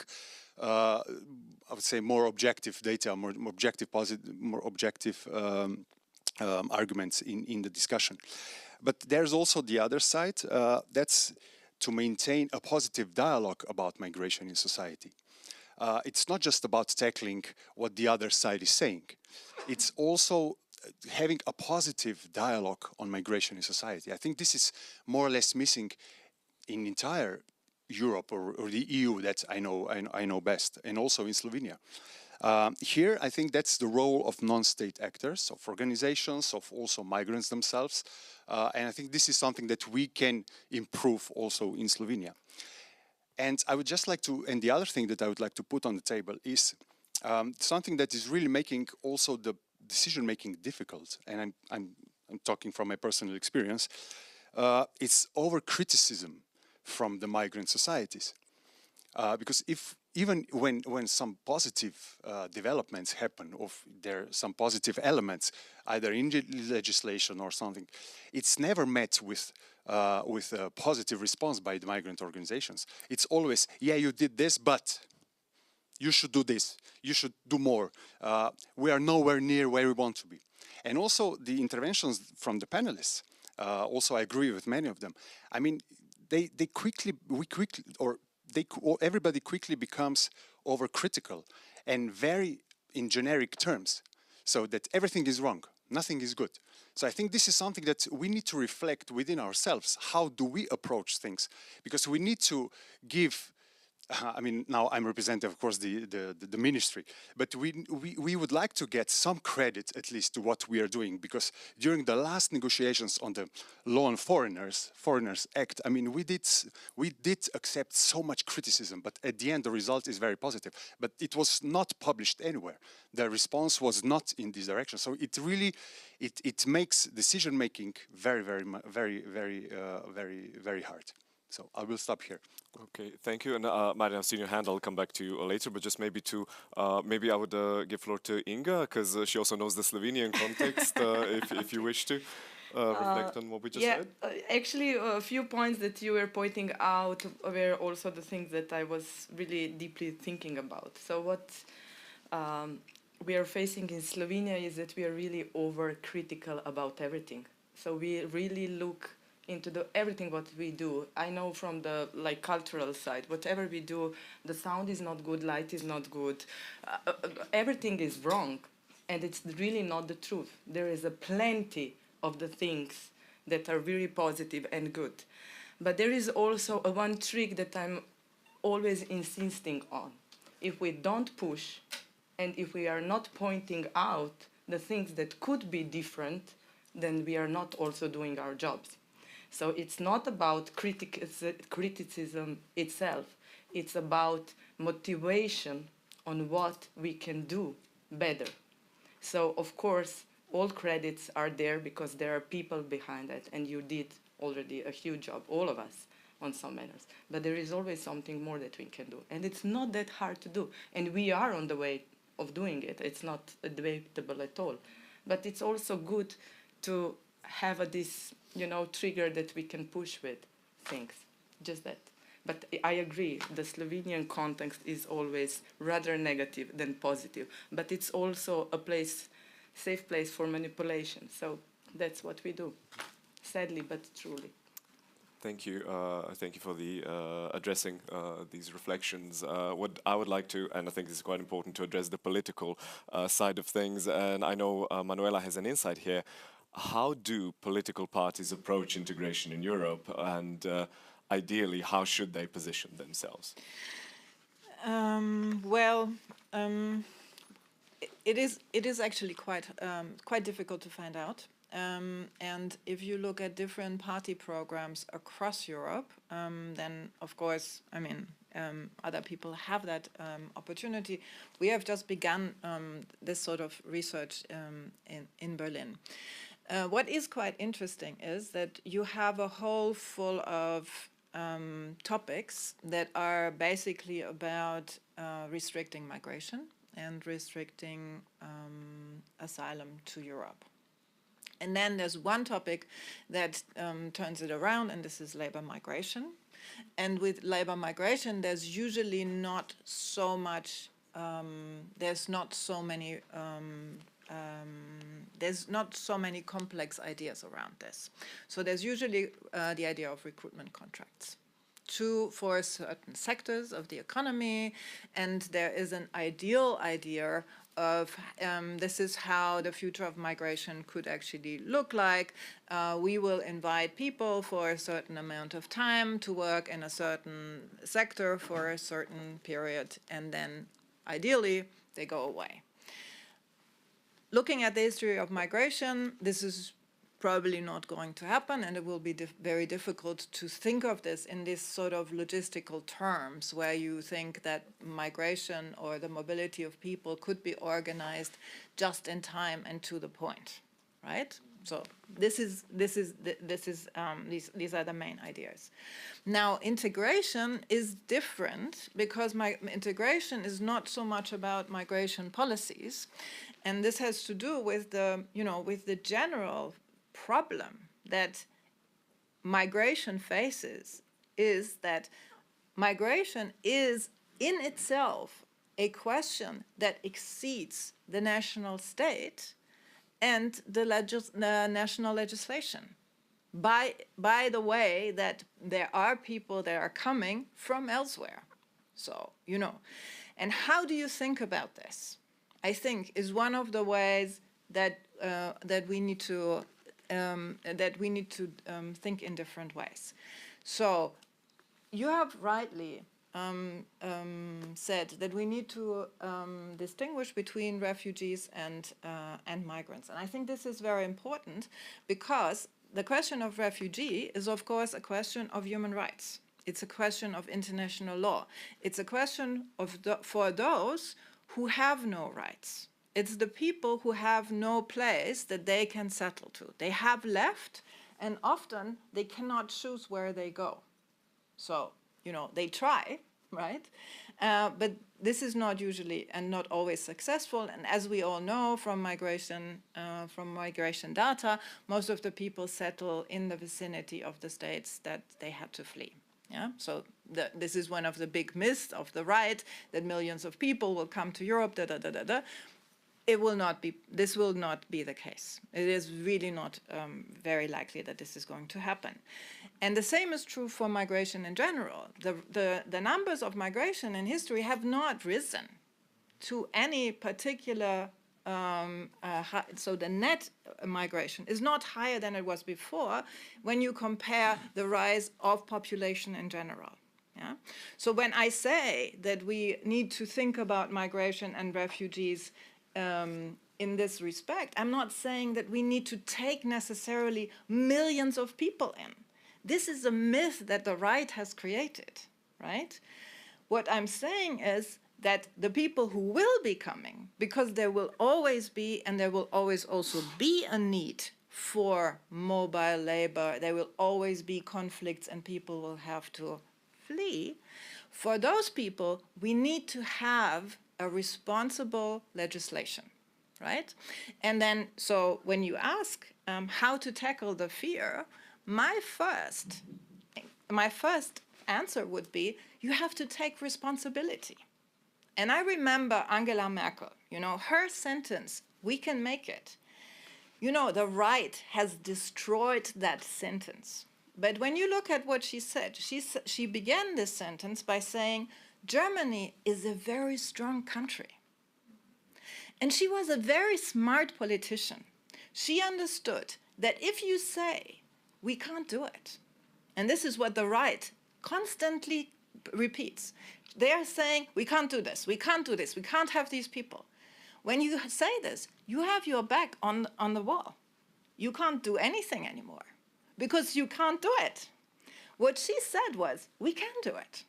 I would say more objective data, more objective arguments in the discussion. But there's also the other side, that's to maintain a positive dialogue about migration in society. It's not just about tackling what the other side is saying. It's also having a positive dialogue on migration in society. I think this is more or less missing in entire Europe or the EU that I know best, and also in Slovenia. Here, I think that's the role of non-state actors, of organizations, of also migrants themselves, and I think this is something that we can improve also in Slovenia. And I would just like to, and the other thing that I would like to put on the table is something that is really making also the decision-making difficult, and I'm talking from my personal experience. It's over-criticism from the migrant societies, because even when some positive developments happen, or there are some positive elements, either in legislation or something, it's never met with a positive response by the migrant organizations. It's always, yeah, you did this, but you should do this, you should do more. We are nowhere near where we want to be. And also the interventions from the panelists, also I agree with many of them. I mean, we quickly, or everybody quickly becomes overcritical and very in generic terms, so that everything is wrong, nothing is good. So I think this is something that we need to reflect within ourselves. How do we approach things? Because we need to give, I mean, now I'm representing, of course, the ministry, but we would like to get some credit, at least, to what we are doing, because during the last negotiations on the Law on Foreigners Act, I mean, we did accept so much criticism, but at the end, the result is very positive. But it was not published anywhere. The response was not in this direction. So it really, it makes decision making very hard. So I will stop here. Okay, thank you. And Marian, I've seen your hand. I'll come back to you later. But just maybe maybe I would give floor to Inga, because she also knows the Slovenian context. If you wish to reflect on what we just said. Actually, a few points that you were pointing out were also the things that I was really deeply thinking about. So what we are facing in Slovenia is that we are really overcritical about everything. So we really look into everything what we do. I know from the cultural side, whatever we do, the sound is not good, light is not good, everything is wrong, and it's really not the truth. There is a plenty of the things that are very positive and good, but there is also one trick that I'm always insisting on. If we don't push, and if we are not pointing out the things that could be different, then we are not also doing our jobs. So it's not about criticism itself. It's about motivation on what we can do better. So, of course, all credits are there because there are people behind it, and you did already a huge job, all of us, on some manners. But there is always something more that we can do. And it's not that hard to do. And we are on the way of doing it. It's not debatable at all. But it's also good to have this trigger that we can push with things, just that. But I agree, the Slovenian context is always rather negative than positive, but it's also a safe place for manipulation. So that's what we do, sadly but truly. Thank you. Thank you for the addressing these reflections. What I would like to, and I think this is quite important, to address the political side of things. And I know Manuela has an insight here. How do political parties approach integration in Europe, and ideally, how should they position themselves? It is actually quite difficult to find out. And if you look at different party programs across Europe, then of course, I mean, other people have that opportunity. We have just begun this sort of research in Berlin. What is quite interesting is that you have a whole full of topics that are basically about restricting migration and restricting asylum to Europe. And then there's one topic that turns it around, and this is labor migration. And with labor migration, there's usually not so much, there's not so many complex ideas around this. So there's usually the idea of recruitment contracts for certain sectors of the economy, and there is an ideal idea of this is how the future of migration could actually look like. We will invite people for a certain amount of time to work in a certain sector for a certain period, and then ideally they go away. Looking at the history of migration, this is probably not going to happen, and it will be very difficult to think of this in this sort of logistical terms where you think that migration or the mobility of people could be organized just in time and to the point, right? So these are the main ideas. Now, integration is different because integration is not so much about migration policies, and this has to do with the general problem that migration faces, is that migration is in itself a question that exceeds the national state and the national legislation. by the way that there are people that are coming from elsewhere. So, you know, and how do you think about this? I think is one of the ways that that we need to think in different ways. So, you have rightly said that we need to distinguish between refugees and migrants, and I think this is very important because the question of refugee is, of course, a question of human rights. It's a question of international law. It's a question of for those who have no rights. It's the people who have no place that they can settle to. They have left, and often they cannot choose where they go. So, you know, they try, right? But this is not usually and not always successful. And as we all know from migration data, most of the people settle in the vicinity of the states that they had to flee. Yeah, so this is one of the big myths of the right, that millions of people will come to Europe. It will not be. This will not be the case. It is really not very likely that this is going to happen. And the same is true for migration in general. The numbers of migration in history have not risen to any particular. So the net migration is not higher than it was before when you compare the rise of population in general. Yeah? So when I say that we need to think about migration and refugees in this respect, I'm not saying that we need to take necessarily millions of people in. This is a myth that the right has created, right? What I'm saying is that the people who will be coming, because there will always be, and there will always also be a need for mobile labor, there will always be conflicts and people will have to flee. For those people, we need to have a responsible legislation, right? And then, so when you ask how to tackle the fear, my first answer would be, you have to take responsibility. And I remember Angela Merkel, you know, her sentence, "We can make it." You know, the right has destroyed that sentence. But when you look at what she said, she began this sentence by saying, Germany is a very strong country. And she was a very smart politician. She understood that if you say, we can't do it, and this is what the right constantly repeats, they are saying, we can't do this, we can't do this, we can't have these people. When you say this, you have your back on the wall. You can't do anything anymore because you can't do it. What she said was, we can do it,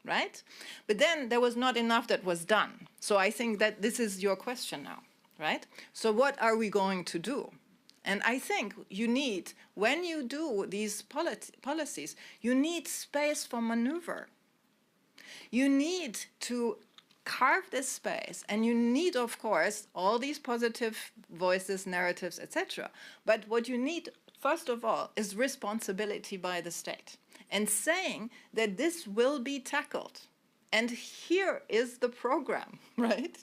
right? But then there was not enough that was done. So I think that this is your question now, right? So what are we going to do? And I think you need, when you do these policies, you need space for maneuver. You need to carve this space, and you need, of course, all these positive voices, narratives, etc. But what you need, first of all, is responsibility by the state, and saying that this will be tackled. And here is the program, right?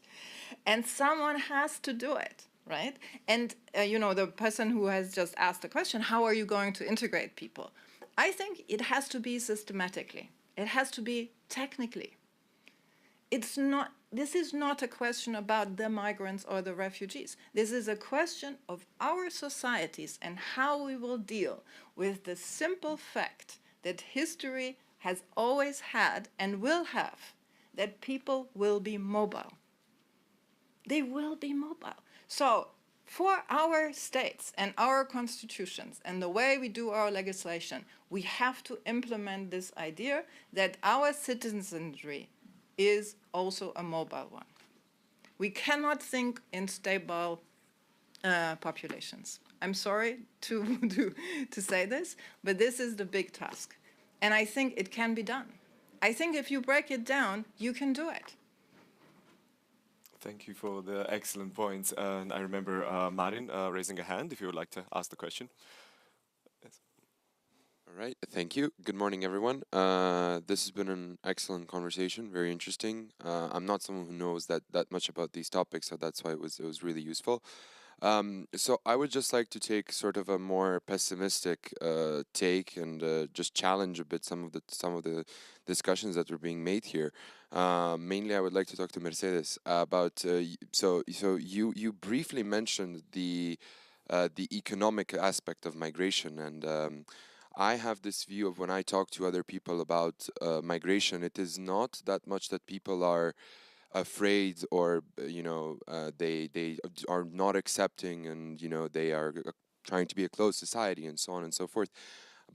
And someone has to do it, right? And, you know, the person who has just asked the question, how are you going to integrate people? I think it has to be systematically. It has to be technically. This is not a question about the migrants or the refugees. This is a question of our societies and how we will deal with the simple fact that history has always had and will have, that people will be mobile. They will be mobile. So for our states and our constitutions and the way we do our legislation, we have to implement this idea that our citizenry is also a mobile one. We cannot think in stable populations. I'm sorry to say this, but this is the big task. And I think it can be done. I think if you break it down, you can do it. Thank you for the excellent points. And I remember Marin raising a hand if you would like to ask the question. Yes. All right, thank you. Good morning, everyone. This has been an excellent conversation, very interesting. I'm not someone who knows that much about these topics, so that's why it was really useful. So I would just like to take sort of a more pessimistic take and just challenge a bit some of the discussions that are being made here. Mainly, I would like to talk to Mercedes about. So you briefly mentioned the economic aspect of migration, and I have this view of when I talk to other people about migration, it is not that much that people are afraid or they are not accepting, and they are trying to be a closed society and so on and so forth,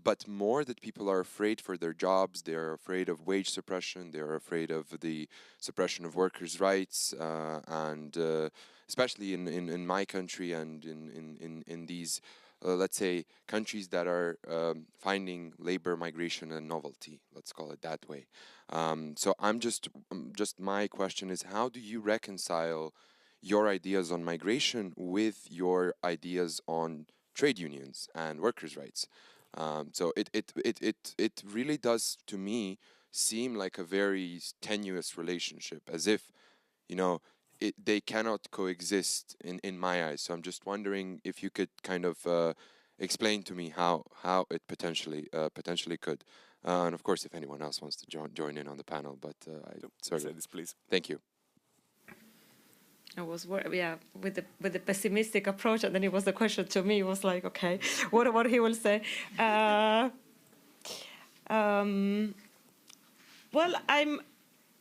but more that people are afraid for their jobs. They are afraid of wage suppression. They are afraid of the suppression of workers' rights, and especially in my country and in these let's say countries that are finding labor migration a novelty, let's call it that way. So just my question is, how do you reconcile your ideas on migration with your ideas on trade unions and workers' rights? So it really does to me seem like a very tenuous relationship, as if they cannot coexist in my eyes. So I'm just wondering if you could kind of explain to me how it potentially could. And of course, if anyone else wants to join in on the panel, but sorry. Say this, please. Thank you. I was with the pessimistic approach, and then it was the question to me. It was like, okay, what he will say. Well,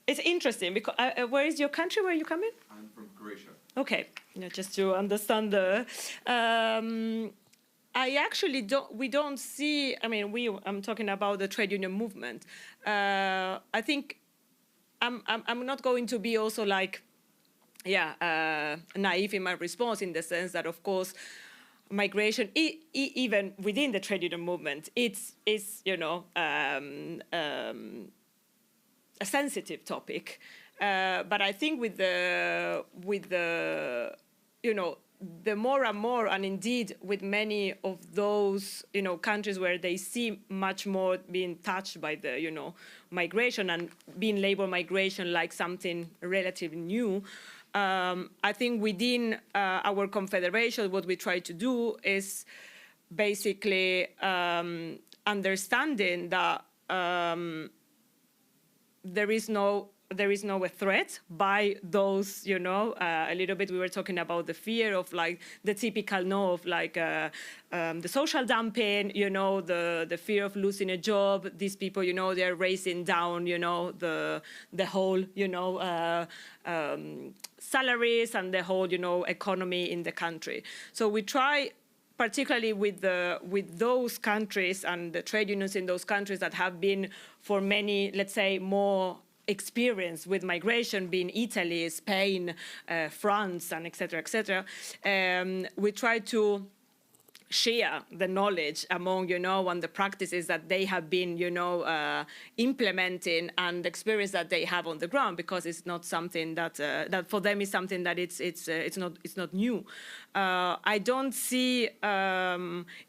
it's interesting because where is your country? Where you come in? I'm from Croatia. Okay, just to understand the. I actually we don't see. I mean, I'm talking about the trade union movement. I think I'm not going to be also like, naive in my response, in the sense that, of course, migration, even within the trade union movement, is a sensitive topic. But I think with the the more and more, and indeed with many of those countries where they see much more being touched by the migration and being labor migration like something relatively new. I think within our confederation, what we try to do is basically understanding that there is no threat by those, a little bit we were talking about the fear of like the typical of like the social dumping, the fear of losing a job. These people, they're raising down, the whole, salaries and the whole, economy in the country. So we try, particularly with those countries and the trade unions in those countries that have been for many, let's say, more experience with migration, being Italy, Spain, France, and et cetera, we try to share the knowledge among, and the practices that they have been, implementing, and the experience that they have on the ground, because it's not something that that for them is something that it's not new. I don't see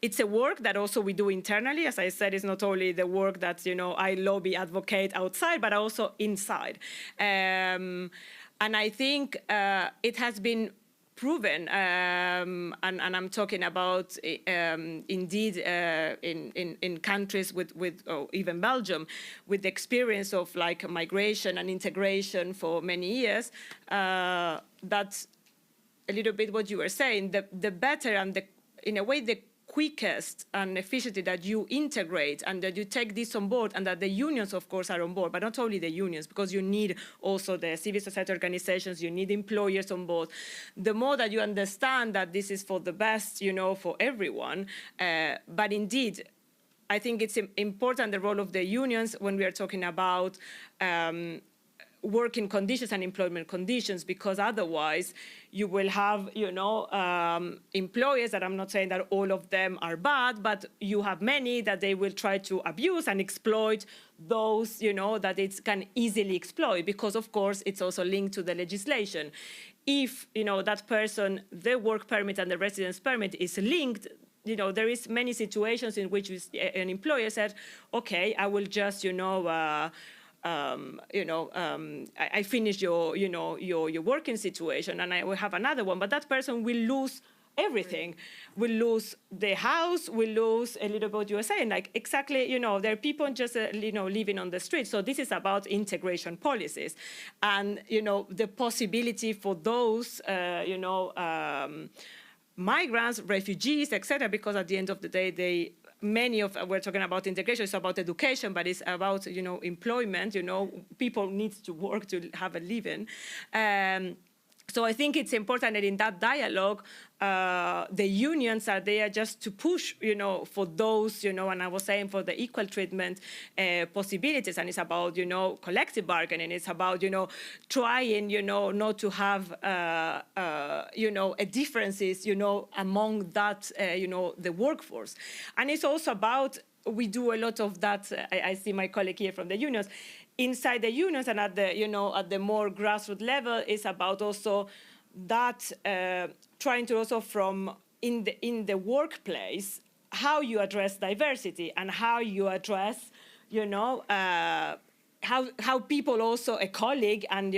it's a work that also we do internally. As I said, it's not only the work that I lobby, advocate outside, but also inside. And I think it has been proven, and I'm talking about indeed in countries with even Belgium, with the experience of like migration and integration for many years. That's a little bit what you were saying. The better and in a way the quickest and efficiently that you integrate and that you take this on board, and that the unions, of course, are on board, but not only the unions, because you need also the civil society organizations, you need employers on board. The more that you understand that this is for the best, for everyone, but indeed, I think it's important, the role of the unions when we are talking about working conditions and employment conditions, because otherwise you will have, employers that I'm not saying that all of them are bad, but you have many that they will try to abuse and exploit those, that it can easily exploit, because of course it's also linked to the legislation. If, that person, their work permit and the residence permit is linked, there is many situations in which an employer said, okay, I will just, I finish your working situation and I will have another one, but that person will lose everything. We lose the house, we lose a little bit USA, and like exactly, there are people just, living on the street. So this is about integration policies, and the possibility for those, migrants, refugees, etc. Because at the end of the day, we're talking about integration, it's about education, but it's about, employment, people need to work to have a living. So I think it's important that in that dialogue, the unions are there just to push, for those, and I was saying for the equal treatment possibilities, and it's about, collective bargaining. It's about, trying, not to have, differences, among that, the workforce. And it's also about, we do a lot of that. I see my colleague here from the unions. Inside the unions and at the, at the more grassroots level, is about also that trying to also from in the workplace, how you address diversity and how you address, how people also, a colleague, and,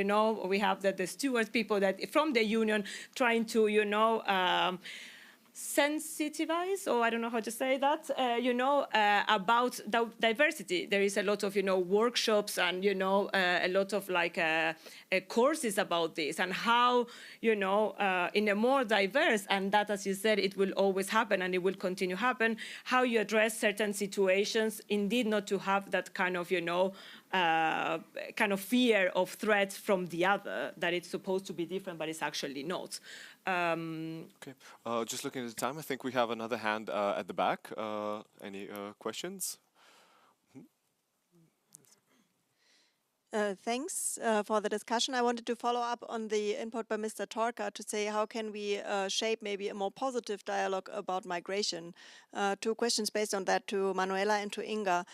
we have the stewards, people that from the union trying to, sensitize, or I don't know how to say that, about diversity. There is a lot of, workshops and, a lot of like courses about this and how, in a more diverse, and that, as you said, it will always happen and it will continue to happen, how you address certain situations, indeed not to have that kind of, kind of fear of threats from the other, that it's supposed to be different, but it's actually not. Okay, just looking at the time, I think we have another hand at the back. Any questions? Thanks for the discussion. I wanted to follow up on the input by Mr. Torka to say how can we shape maybe a more positive dialogue about migration. Two questions based on that to Manuela and to Inga.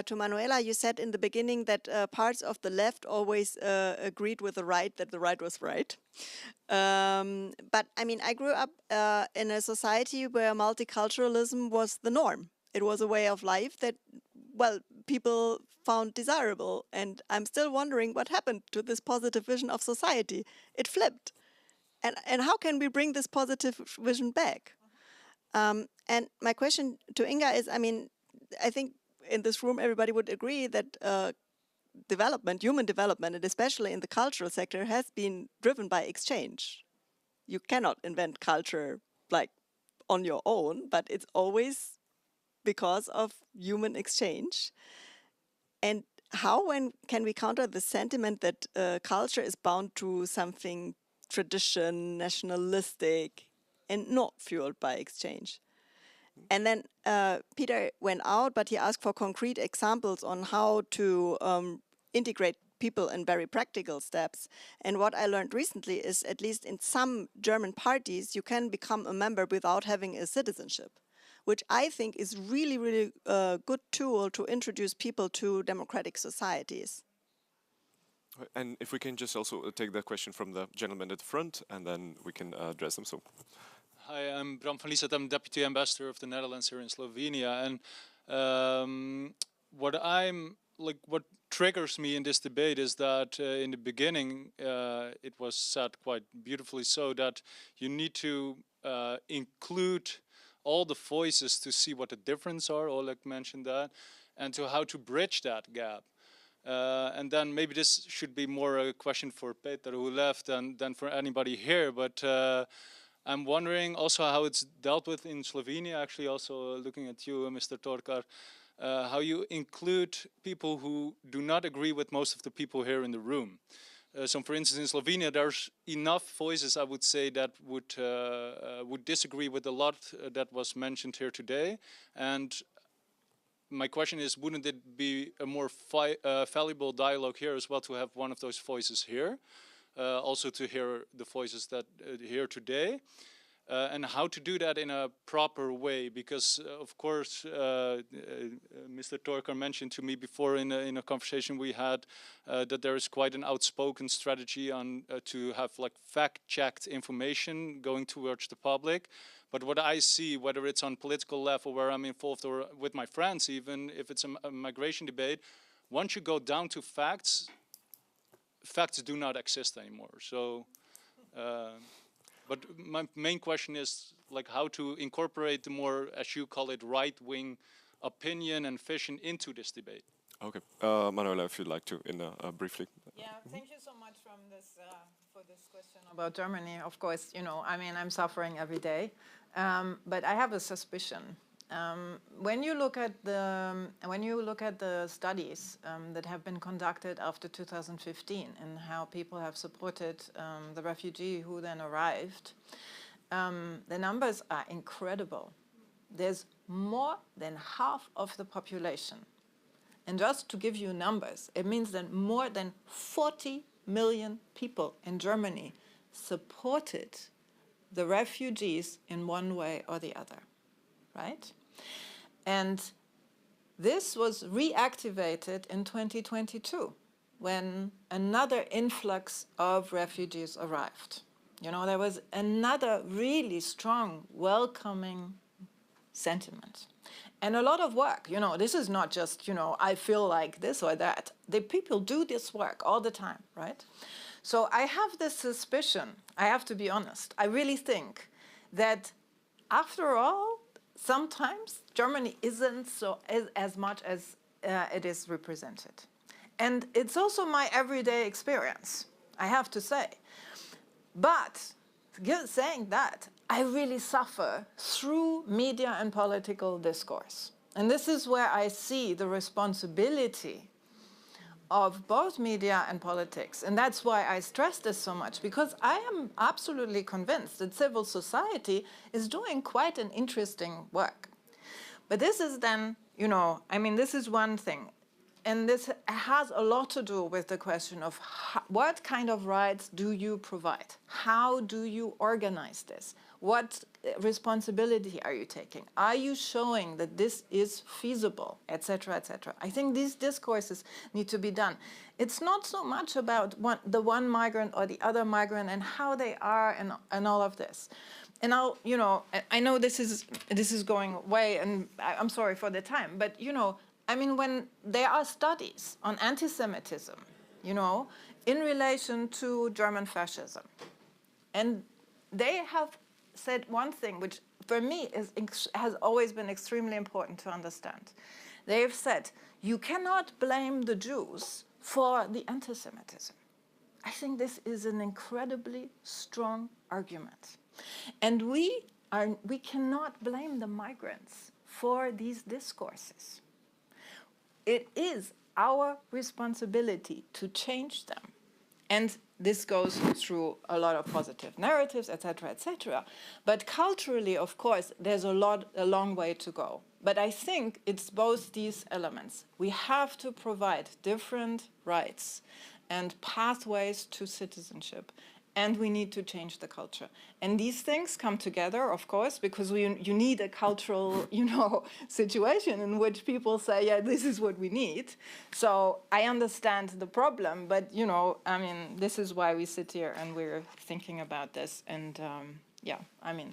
To Manuela, you said in the beginning that parts of the left always agreed with the right that the right was right. But I mean, I grew up in a society where multiculturalism was the norm. It was a way of life that, well, people found desirable. And I'm still wondering what happened to this positive vision of society. It flipped. And how can we bring this positive vision back? And my question to Inga is, I mean, I think in this room everybody would agree that development, human development, and especially in the cultural sector, has been driven by exchange. You cannot invent culture like on your own, but it's always because of human exchange. And how can we counter the sentiment that culture is bound to something tradition, nationalistic, and not fueled by exchange? And then Peter went out, but he asked for concrete examples on how to integrate people in very practical steps. And what I learned recently is, at least in some German parties, you can become a member without having a citizenship, which I think is really, really a good tool to introduce people to democratic societies. And if we can just also take the question from the gentleman at the front, and then we can address them. So, hi, I'm Bram van Liesset. I'm Deputy Ambassador of the Netherlands here in Slovenia. And what triggers me in this debate is that in the beginning, it was said quite beautifully so that you need to include all the voices to see what the difference are. Oleg mentioned that, and to how to bridge that gap. And then maybe this should be more a question for Peter, who left, than for anybody here. But I'm wondering also how it's dealt with in Slovenia, actually also looking at you, Mr. Torkar, how you include people who do not agree with most of the people here in the room. So, for instance, in Slovenia, there's enough voices, I would say, that would disagree with a lot that was mentioned here today. And my question is, wouldn't it be a more valuable dialogue here as well to have one of those voices here, also to hear the voices that here today, and how to do that in a proper way? Because, of course, Mr. Torkar mentioned to me before in a conversation we had that there is quite an outspoken strategy on to have like fact-checked information going towards the public. But what I see, whether it's on political level where I'm involved or with my friends even, if it's a migration debate, once you go down to facts, facts do not exist anymore. So. But my main question is like how to incorporate the more, as you call it, right-wing opinion and vision into this debate. Okay, Manuela, if you'd like to, briefly. Yeah, thank you so much for this question about Germany. Of course, you know, I mean, I'm suffering every day, but I have a suspicion. When you look at the studies that have been conducted after 2015 and how people have supported the refugee who then arrived, the numbers are incredible. There's more than half of the population. And just to give you numbers, it means that more than 40 million people in Germany supported the refugees in one way or the other, right? And this was reactivated in 2022 when another influx of refugees arrived. You know, there was another really strong welcoming sentiment. And a lot of work, you know, this is not just, you know, I feel like this or that. The people do this work all the time, right? So I have this suspicion, I have to be honest, I really think that after all, sometimes Germany isn't as much as it is represented. And it's also my everyday experience, I have to say. But saying that, I really suffer through media and political discourse. And this is where I see the responsibility of both media and politics. And that's why I stress this so much, because I am absolutely convinced that civil society is doing quite an interesting work. But this is then, you know, I mean, this is one thing. And this has a lot to do with the question of what kind of rights do you provide? How do you organize this? What responsibility are you taking? Are you showing that this is feasible, etc., etc.? I think these discourses need to be done. It's not so much about the one migrant or the other migrant and how they are and all of this. And I'll, you know, I know this is going away, and I'm sorry for the time, but you know, I mean, when there are studies on anti-Semitism, you know, in relation to German fascism, and they have said one thing, which for me has always been extremely important to understand. They've said, you cannot blame the Jews for the anti-Semitism. I think this is an incredibly strong argument. And we cannot blame the migrants for these discourses. It is our responsibility to change them. And this goes through a lot of positive narratives, etc., etc. But culturally, of course, there's a long way to go. But I think it's both these elements. We have to provide different rights and pathways to citizenship. And we need to change the culture. And these things come together, of course, because you need a cultural, you know, situation in which people say, yeah, this is what we need. So I understand the problem, but, you know, I mean, this is why we sit here and we're thinking about this. And, yeah, I mean,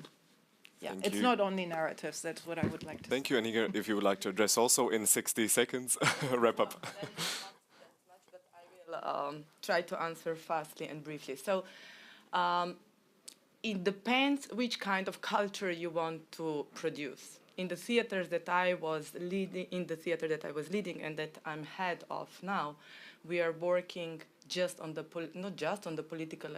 yeah, it's not only narratives. That's what I would like to say. Thank you, and Inga, if you would like to address also in 60 seconds, wrap up. But I will try to answer fastly and briefly. So it depends which kind of culture you want to produce. In the theaters that I was leading, and that I'm head of now, we are working just on the not just on the political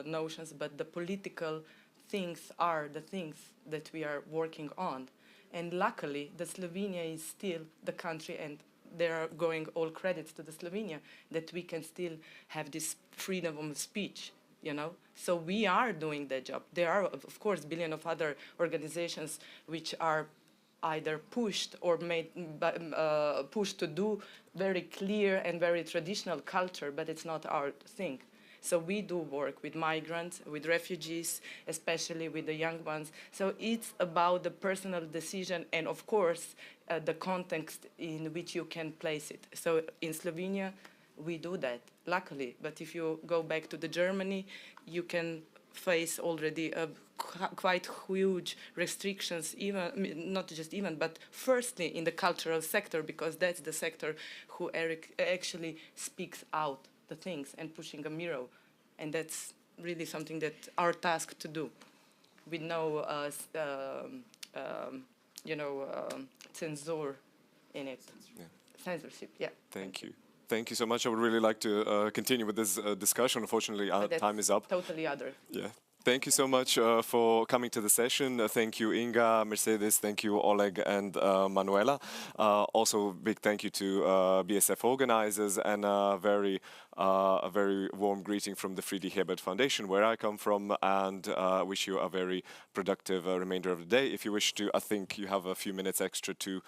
notions, but the political things are the things that we are working on. And luckily, the Slovenia is still the country, and there are going all credits to the Slovenia, that we can still have this freedom of speech, you know? So we are doing that job. There are, of course, billion of other organizations which are either pushed or made pushed to do very clear and very traditional culture, but it's not our thing. So we do work with migrants, with refugees, especially with the young ones. So it's about the personal decision and, of course, the context in which you can place it. So in Slovenia, we do that, luckily. But if you go back to the Germany, you can face already quite huge restrictions, even not just even, but firstly in the cultural sector, because that's the sector who actually speaks out the things and pushing a mirror, and that's really something that our task to do. with no, censor in it. Yeah. Censorship, yeah. Thank you. Thank you so much. I would really like to continue with this discussion. Unfortunately, our time is up. Totally other. Yeah. Thank you so much for coming to the session. Thank you, Inga, Mercedes. Thank you, Oleg and Manuela. Also, big thank you to BSF organizers, and a very warm greeting from the Friedrich-Ebert Foundation, where I come from, and wish you a very productive remainder of the day. If you wish to, I think you have a few minutes extra to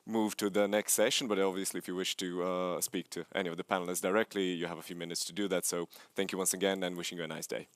move to the next session, but obviously if you wish to speak to any of the panelists directly, you have a few minutes to do that. So thank you once again, and wishing you a nice day.